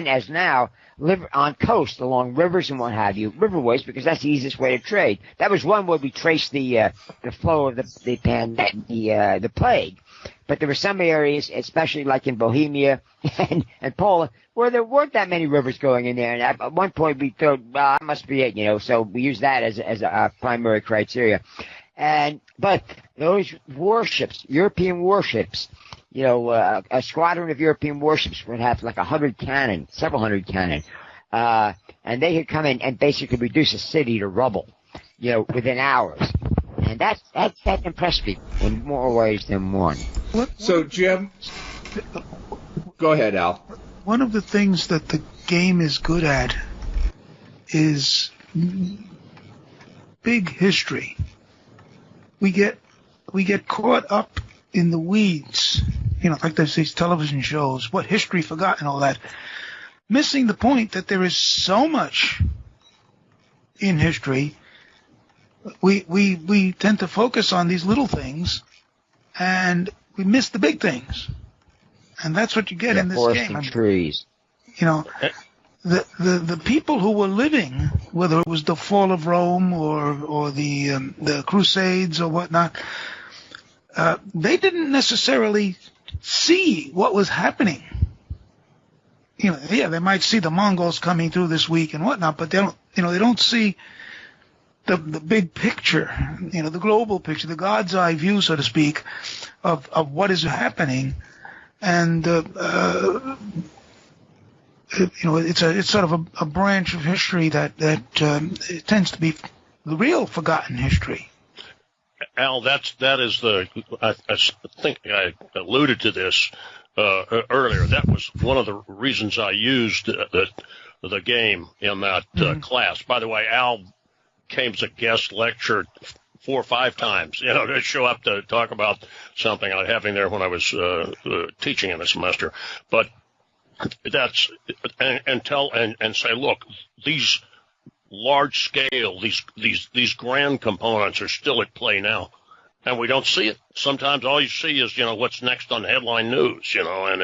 as now live on coast along rivers and what have you, riverways, because that's the easiest way to trade. That was one way we traced the flow of the plague. But there were some areas, especially like in Bohemia and Poland, where there weren't that many rivers going in there. And at one point we thought, well, that must be it, so we used that as a primary criteria. But those warships, European warships, a squadron of European warships would have like 100 cannon, several hundred cannon. And they could come in and basically reduce a city to rubble, within hours. And that impressed me in more ways than one. So, Jim, go ahead, Al. One of the things that the game is good at is big history. We get caught up in the weeds, like there's these television shows, what history forgot and all that, missing the point that there is so much in history. We tend to focus on these little things, and we miss the big things, and that's what you get in this game. Trees. The people who were living, whether it was the fall of Rome or the Crusades or whatnot, they didn't necessarily see what was happening. They might see the Mongols coming through this week and whatnot, but they don't see the big picture, the global picture, the God's eye view, so to speak, of what is happening, and it's sort of a branch of history that it tends to be the real forgotten history. Al, that is I think I alluded to this earlier. That was one of the reasons I used the game in that class. By the way, Al came as a guest lecture 4 or 5 times, to show up to talk about something I was having there when I was teaching in the semester. But that's and say, look, these large scale, these grand components are still at play now, and we don't see it. Sometimes all you see is what's next on headline news, and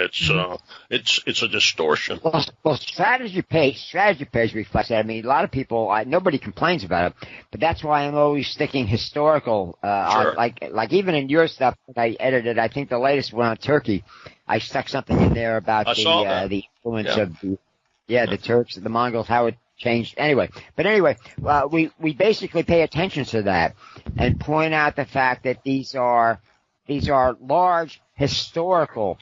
it's a distortion. Well, strategy page reflects that. I mean, a lot of people, nobody complains about it, but that's why I'm always sticking historical. Sure. Like even in your stuff that I edited, I think the latest one on Turkey, I stuck something in there about the influence of the Turks, the Mongols, how it changed. But anyway, we basically pay attention to that and point out the fact that these are large historical,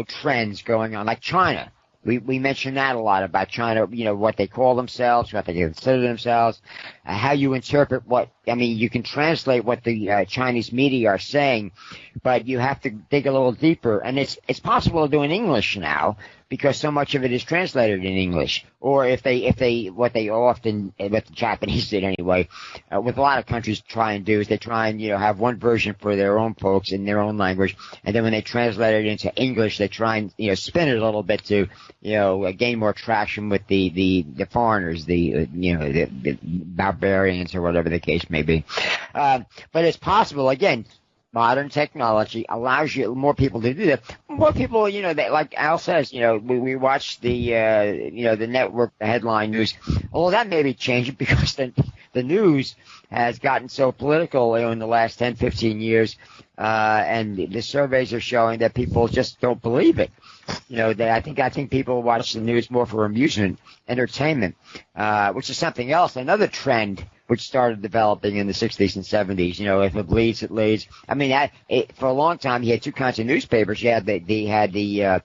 trends going on, like China. We mention that a lot about China, what they call themselves, what they consider themselves, how you interpret you can translate what the Chinese media are saying, but you have to dig a little deeper. And it's possible to do in English now, because so much of it is translated in English. Or what the Japanese did anyway, with a lot of countries try and do is they try and, have one version for their own folks in their own language. And then when they translate it into English, they try and, spin it a little bit to, gain more traction with the foreigners, the barbarians or whatever the case may be. But it's possible, again, modern technology allows more people to do that. More people, that, like Al says, we watch the network, the headline news. Although that may be changing because the the news has gotten so political in the last 10, 15 years, and the surveys are showing that people just don't believe it. I think people watch the news more for amusement, entertainment, which is something else, another trend which started developing in the 60s and 70s. If it bleeds, it leads. I mean, for a long time, you had two kinds of newspapers. You had the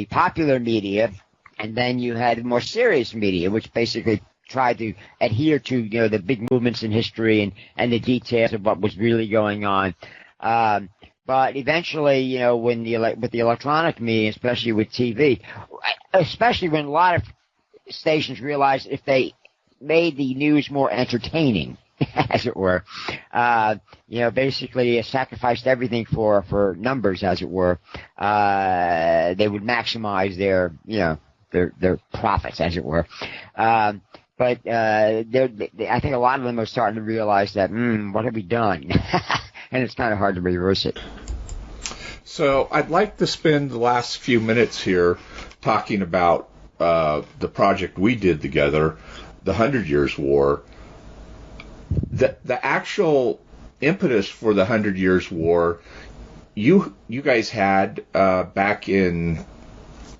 popular media, and then you had the more serious media, which basically tried to adhere to, the big movements in history and the details of what was really going on. But eventually, with the electronic media, especially with TV, especially when a lot of stations realized if they made the news more entertaining, as it were, basically sacrificed everything for numbers, as it were, they would maximize their profits, as it were. But I think a lot of them are starting to realize that, what have we done? And it's kind of hard to reverse it. So I'd like to spend the last few minutes here talking about the project we did together, the 100 Years' War. The actual impetus for the 100 Years' War, you guys had back in,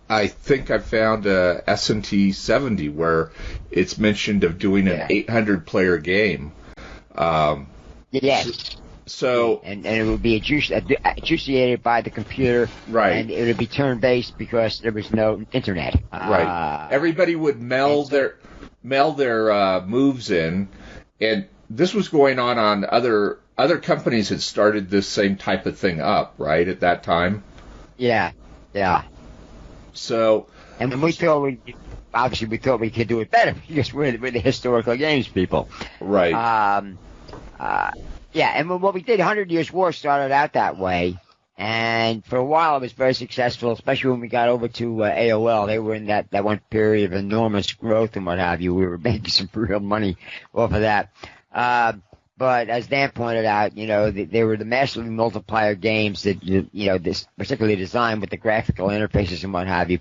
I think I found a S&T 70 where it's mentioned of doing an 800-player game. Yes. So and it would be adjudicated by the computer, right? And it would be turn-based because there was no internet. Right. Everybody would meld their moves in, and this was going on other companies had started this same type of thing up, right, at that time. Yeah. So, and when we thought we could do it better because we're the historical games people, right? Yeah, and what we did, 100 Years' War started out that way, and for a while it was very successful, especially when we got over to AOL. They were in that one period of enormous growth and what have you. We were making some real money off of that. But as Dan pointed out, they were the massively multiplayer games that, this particularly designed with the graphical interfaces and what have you.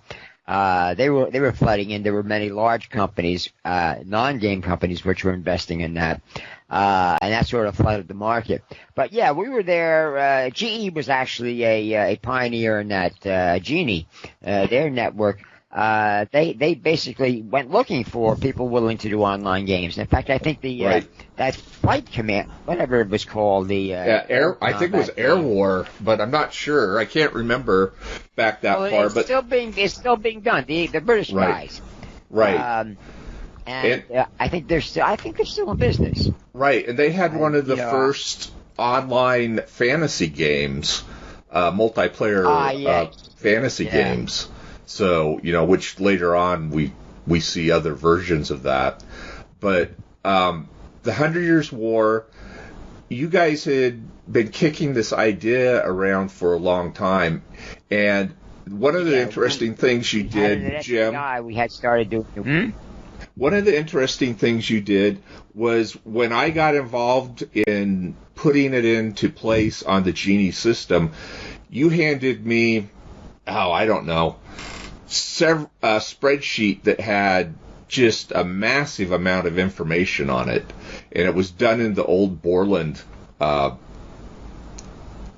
They were flooding in. There were many large companies, non-game companies, which were investing in that. And that sort of flooded the market. But yeah, we were there. GE was actually a pioneer in that. Genie, their network, they basically went looking for people willing to do online games. In fact, I think that Flight Command, whatever it was called, I think it was Air War, but I'm not sure. I can't remember back that far. It's still being done. The British guys, right? And I think they're still in business. Right, and they had one of the first online fantasy games, multiplayer fantasy games. So, which later on we see other versions of that. But the 100 Years' War, you guys had been kicking this idea around for a long time, and one of the interesting things you did, Jim. We had started doing. One of the interesting things you did was when I got involved in putting it into place on the Genie system, you handed me, I don't know, a spreadsheet that had just a massive amount of information on it. And it was done in the old Borland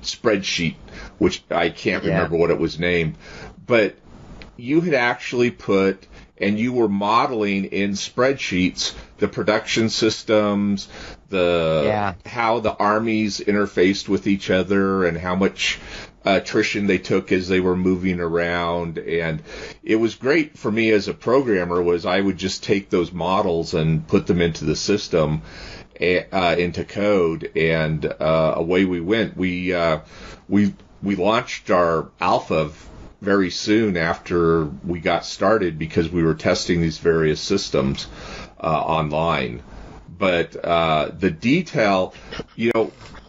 spreadsheet, which I can't remember what it was named. But you had actually put... and you were modeling in spreadsheets the production systems, how the armies interfaced with each other, and how much attrition they took as they were moving around. And it was great for me as a programmer. Was I would just take those models and put them into the system, into code, and away we went. We launched our alpha very soon after we got started because we were testing these various systems online. But the detail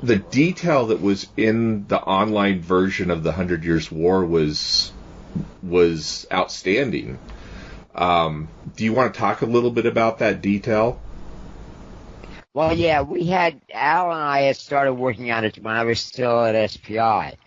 that was in the online version of the 100 Years' War was outstanding. Do you want to talk a little bit about that detail? Well, yeah, Al and I had started working on it when I was still at SPI.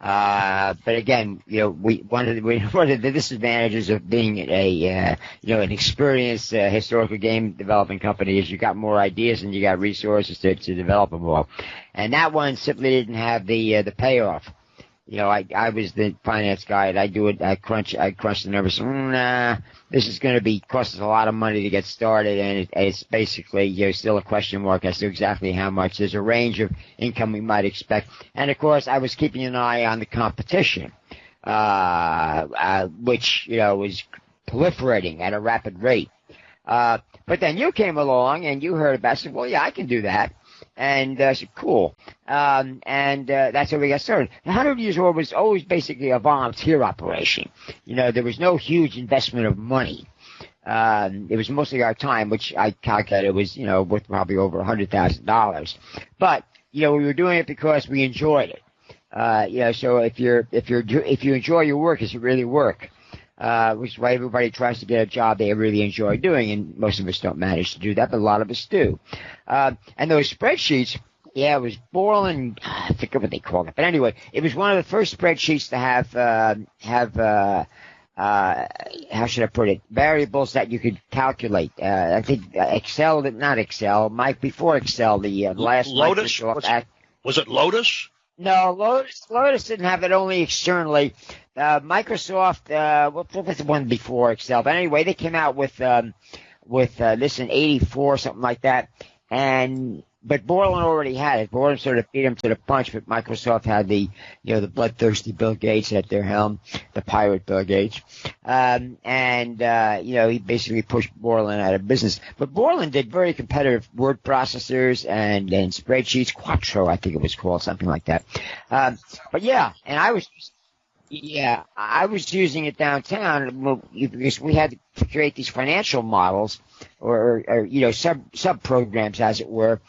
But again, one of the disadvantages of being an experienced historical game development company is you got more ideas and you got resources to develop them all. And that one simply didn't have the payoff. I was the finance guy, and I crunch the numbers. Nah, this is going to cost us a lot of money to get started, and it's basically still a question mark as to exactly how much. There's a range of income we might expect, and of course, I was keeping an eye on the competition, which was proliferating at a rapid rate. But then you came along and you heard about it. I said, well, yeah, I can do that. And I said, cool. That's how we got started. The 100 Years' War was always basically a volunteer operation. There was no huge investment of money. It was mostly our time, which I calculated was, worth probably over $100,000. But, we were doing it because we enjoyed it. So if you enjoy your work, it's really work. Which is why everybody tries to get a job they really enjoy doing, and most of us don't manage to do that, but a lot of us do. And those spreadsheets, it was Borland, I forget what they called it, but anyway, it was one of the first spreadsheets to have how should I put it, variables that you could calculate. I think not Excel, before Excel, the last Lotus? Microsoft Was it Lotus? No, Lotus didn't have it, only externally. Microsoft, what was the one before Excel? But anyway, they came out with this in '84, something like that. But Borland already had it. Borland sort of beat him to the punch, but Microsoft had the bloodthirsty Bill Gates at their helm, the pirate Bill Gates. He basically pushed Borland out of business. But Borland did very competitive word processors and spreadsheets, Quattro, I think it was called, something like that. But yeah, and I was using it downtown because we had to create these financial models or sub programs, as it were.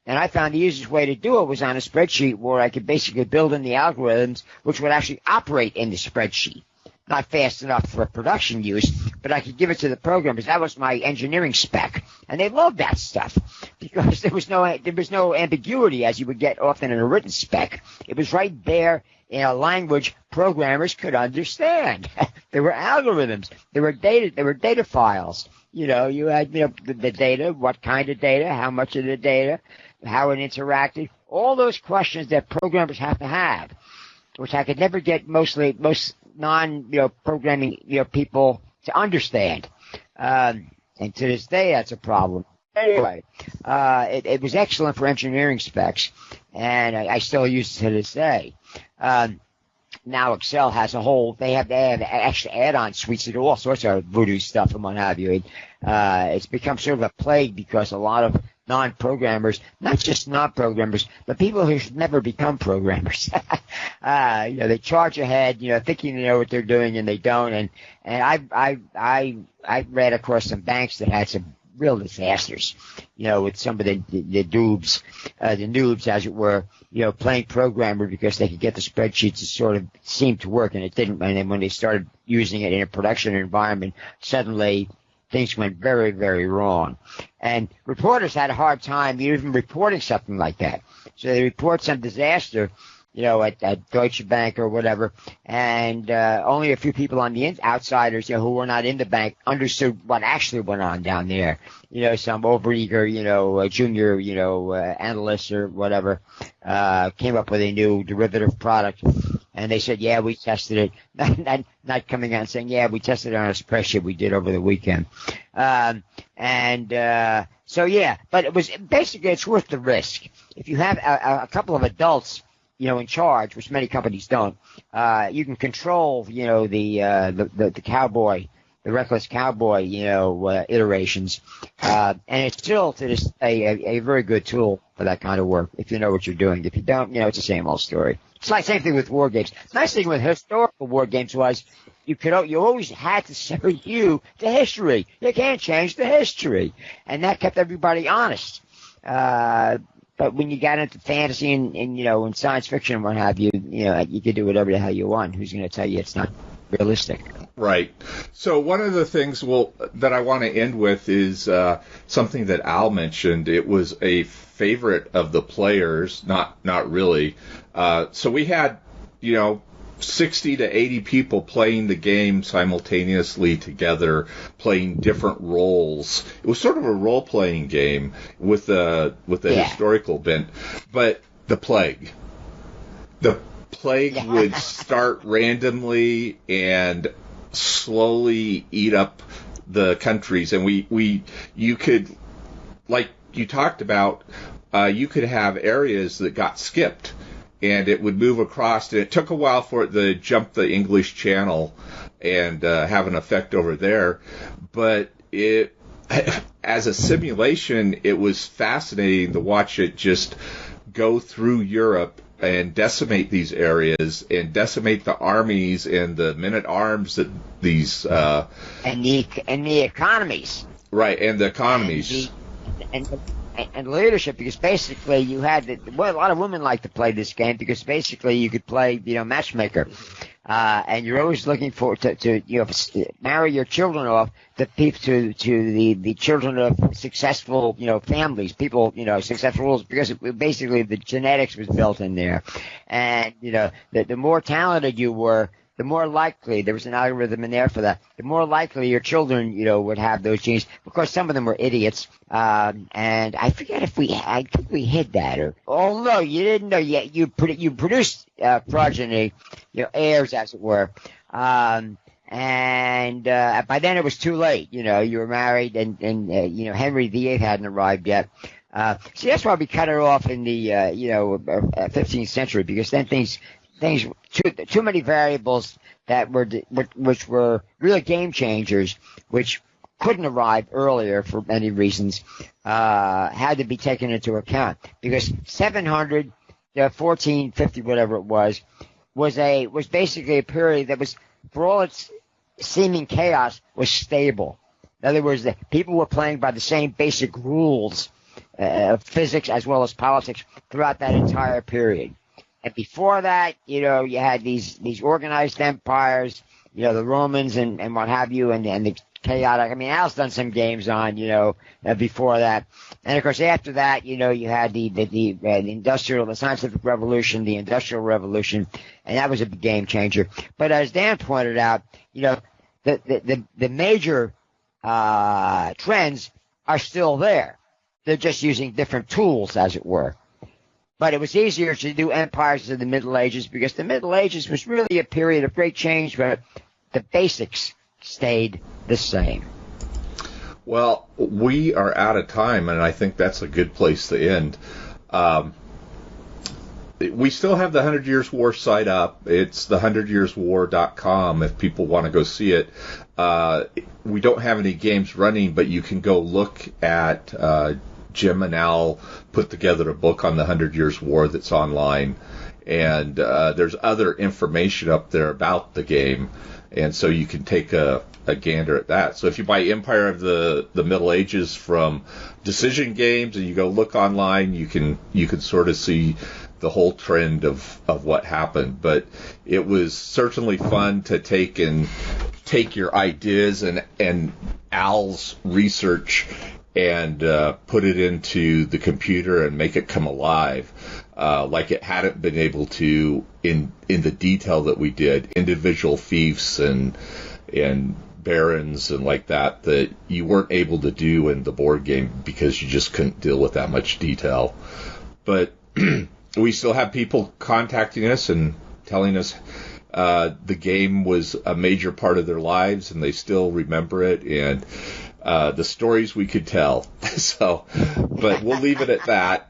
And I found the easiest way to do it was on a spreadsheet where I could basically build in the algorithms which would actually operate in the spreadsheet. Not fast enough for production use, but I could give it to the programmers. That was my engineering spec, and they loved that stuff because there was no ambiguity as you would get often in a written spec. It was right there in a language programmers could understand. There were algorithms. There were data files. You had the data, what kind of data, how much of the data, how it interacted. All those questions that programmers have to have, which I could never get most programming people to understand. And to this day, that's a problem. Anyway, it was excellent for engineering specs, and I still use it to this day. Now Excel has they have extra add-on suites to all sorts of voodoo stuff and what have you. It's become sort of a plague because a lot of non-programmers, not just non-programmers, but people who should never become programmers. They charge ahead, thinking they know what they're doing and they don't. And I ran across some banks that had some real disasters, with some of the noobs, as it were, playing programmer because they could get the spreadsheets to sort of seem to work, and it didn't. And then when they started using it in a production environment, suddenly things went very, very wrong. And reporters had a hard time even reporting something like that. So they report some disaster, at Deutsche Bank or whatever, and only a few people on the outsiders, who were not in the bank, understood what actually went on down there. Some overeager, junior, analysts or whatever, came up with a new derivative product, and they said, yeah, we tested it. Not coming out and saying, yeah, we tested it on a spreadsheet we did over the weekend. So yeah, but it was basically, it's worth the risk. If you have a couple of adults, in charge, which many companies don't, you can control, the cowboy, the reckless cowboy, iterations, and it's still to this a very good tool for that kind of work if you know what you're doing. If you don't, it's the same old story. It's like same thing with war games. Nice thing with historical war games was you always had to separate you to history. You can't change the history, and that kept everybody honest. But when you got into fantasy and in science fiction and what have you, you could do whatever the hell you want. Who's going to tell you it's not realistic? Right. So one of the things that I want to end with is something that Al mentioned. It was a favorite of the players, not really. So we had 60 to 80 people playing the game simultaneously together, playing different roles. It was sort of a role-playing game with a historical bent. But the plague would start randomly and slowly eat up the countries, and you could, like you talked about, you could have areas that got skipped, and it would move across, and it took a while for it to jump the English Channel and have an effect over there. But it, as a simulation, it was fascinating to watch it just go through Europe and decimate these areas and decimate the armies and the men-at-arms that these and the economies. Right, and the economies. And leadership, because basically you had a lot of women like to play this game, because basically you could play, matchmaker, and you're always looking for to marry your children off to the children of successful families, people successful rules, because basically the genetics was built in there, and the more talented you were, the more likely, there was an algorithm in there for that, the more likely your children, would have those genes. Of course, some of them were idiots, and I forget I think we hid that, oh no, you didn't know yet. You produced progeny, heirs, as it were, and by then it was too late. You were married, and Henry VIII hadn't arrived yet. See, that's why we cut her off in the 15th century, because then things too many variables which were really game changers, which couldn't arrive earlier for many reasons, had to be taken into account, because 700, 1450, whatever it was basically a period that was, for all its seeming chaos, was stable. In other words, the people were playing by the same basic rules of physics as well as politics throughout that entire period. And before that, you had these organized empires, the Romans and what have you, and the chaotic. I mean, Al's done some games on, before that. And of course, after that, you had the scientific revolution, the industrial revolution, and that was a game changer. But as Dan pointed out, the major trends are still there. They're just using different tools, as it were. But it was easier to do empires in the Middle Ages, because the Middle Ages was really a period of great change, but the basics stayed the same. Well, we are out of time, and I think that's a good place to end. We still have the 100 Years' War site up. It's the100yearswar.com if people want to go see it. We don't have any games running, but you can go look at Jim and Al put together a book on the 100 Years' War that's online, and there's other information up there about the game, and so you can take a gander at that. So if you buy Empire of the Middle Ages from Decision Games and you go look online, you can sort of see the whole trend of what happened. But it was certainly fun to take your ideas and Al's research and put it into the computer and make it come alive, like it hadn't been able to in the detail that we did. Individual fiefs and barons and like that you weren't able to do in the board game because you just couldn't deal with that much detail. But we still have people contacting us and telling us the game was a major part of their lives and they still remember it, and the stories we could tell. But we'll leave it at that.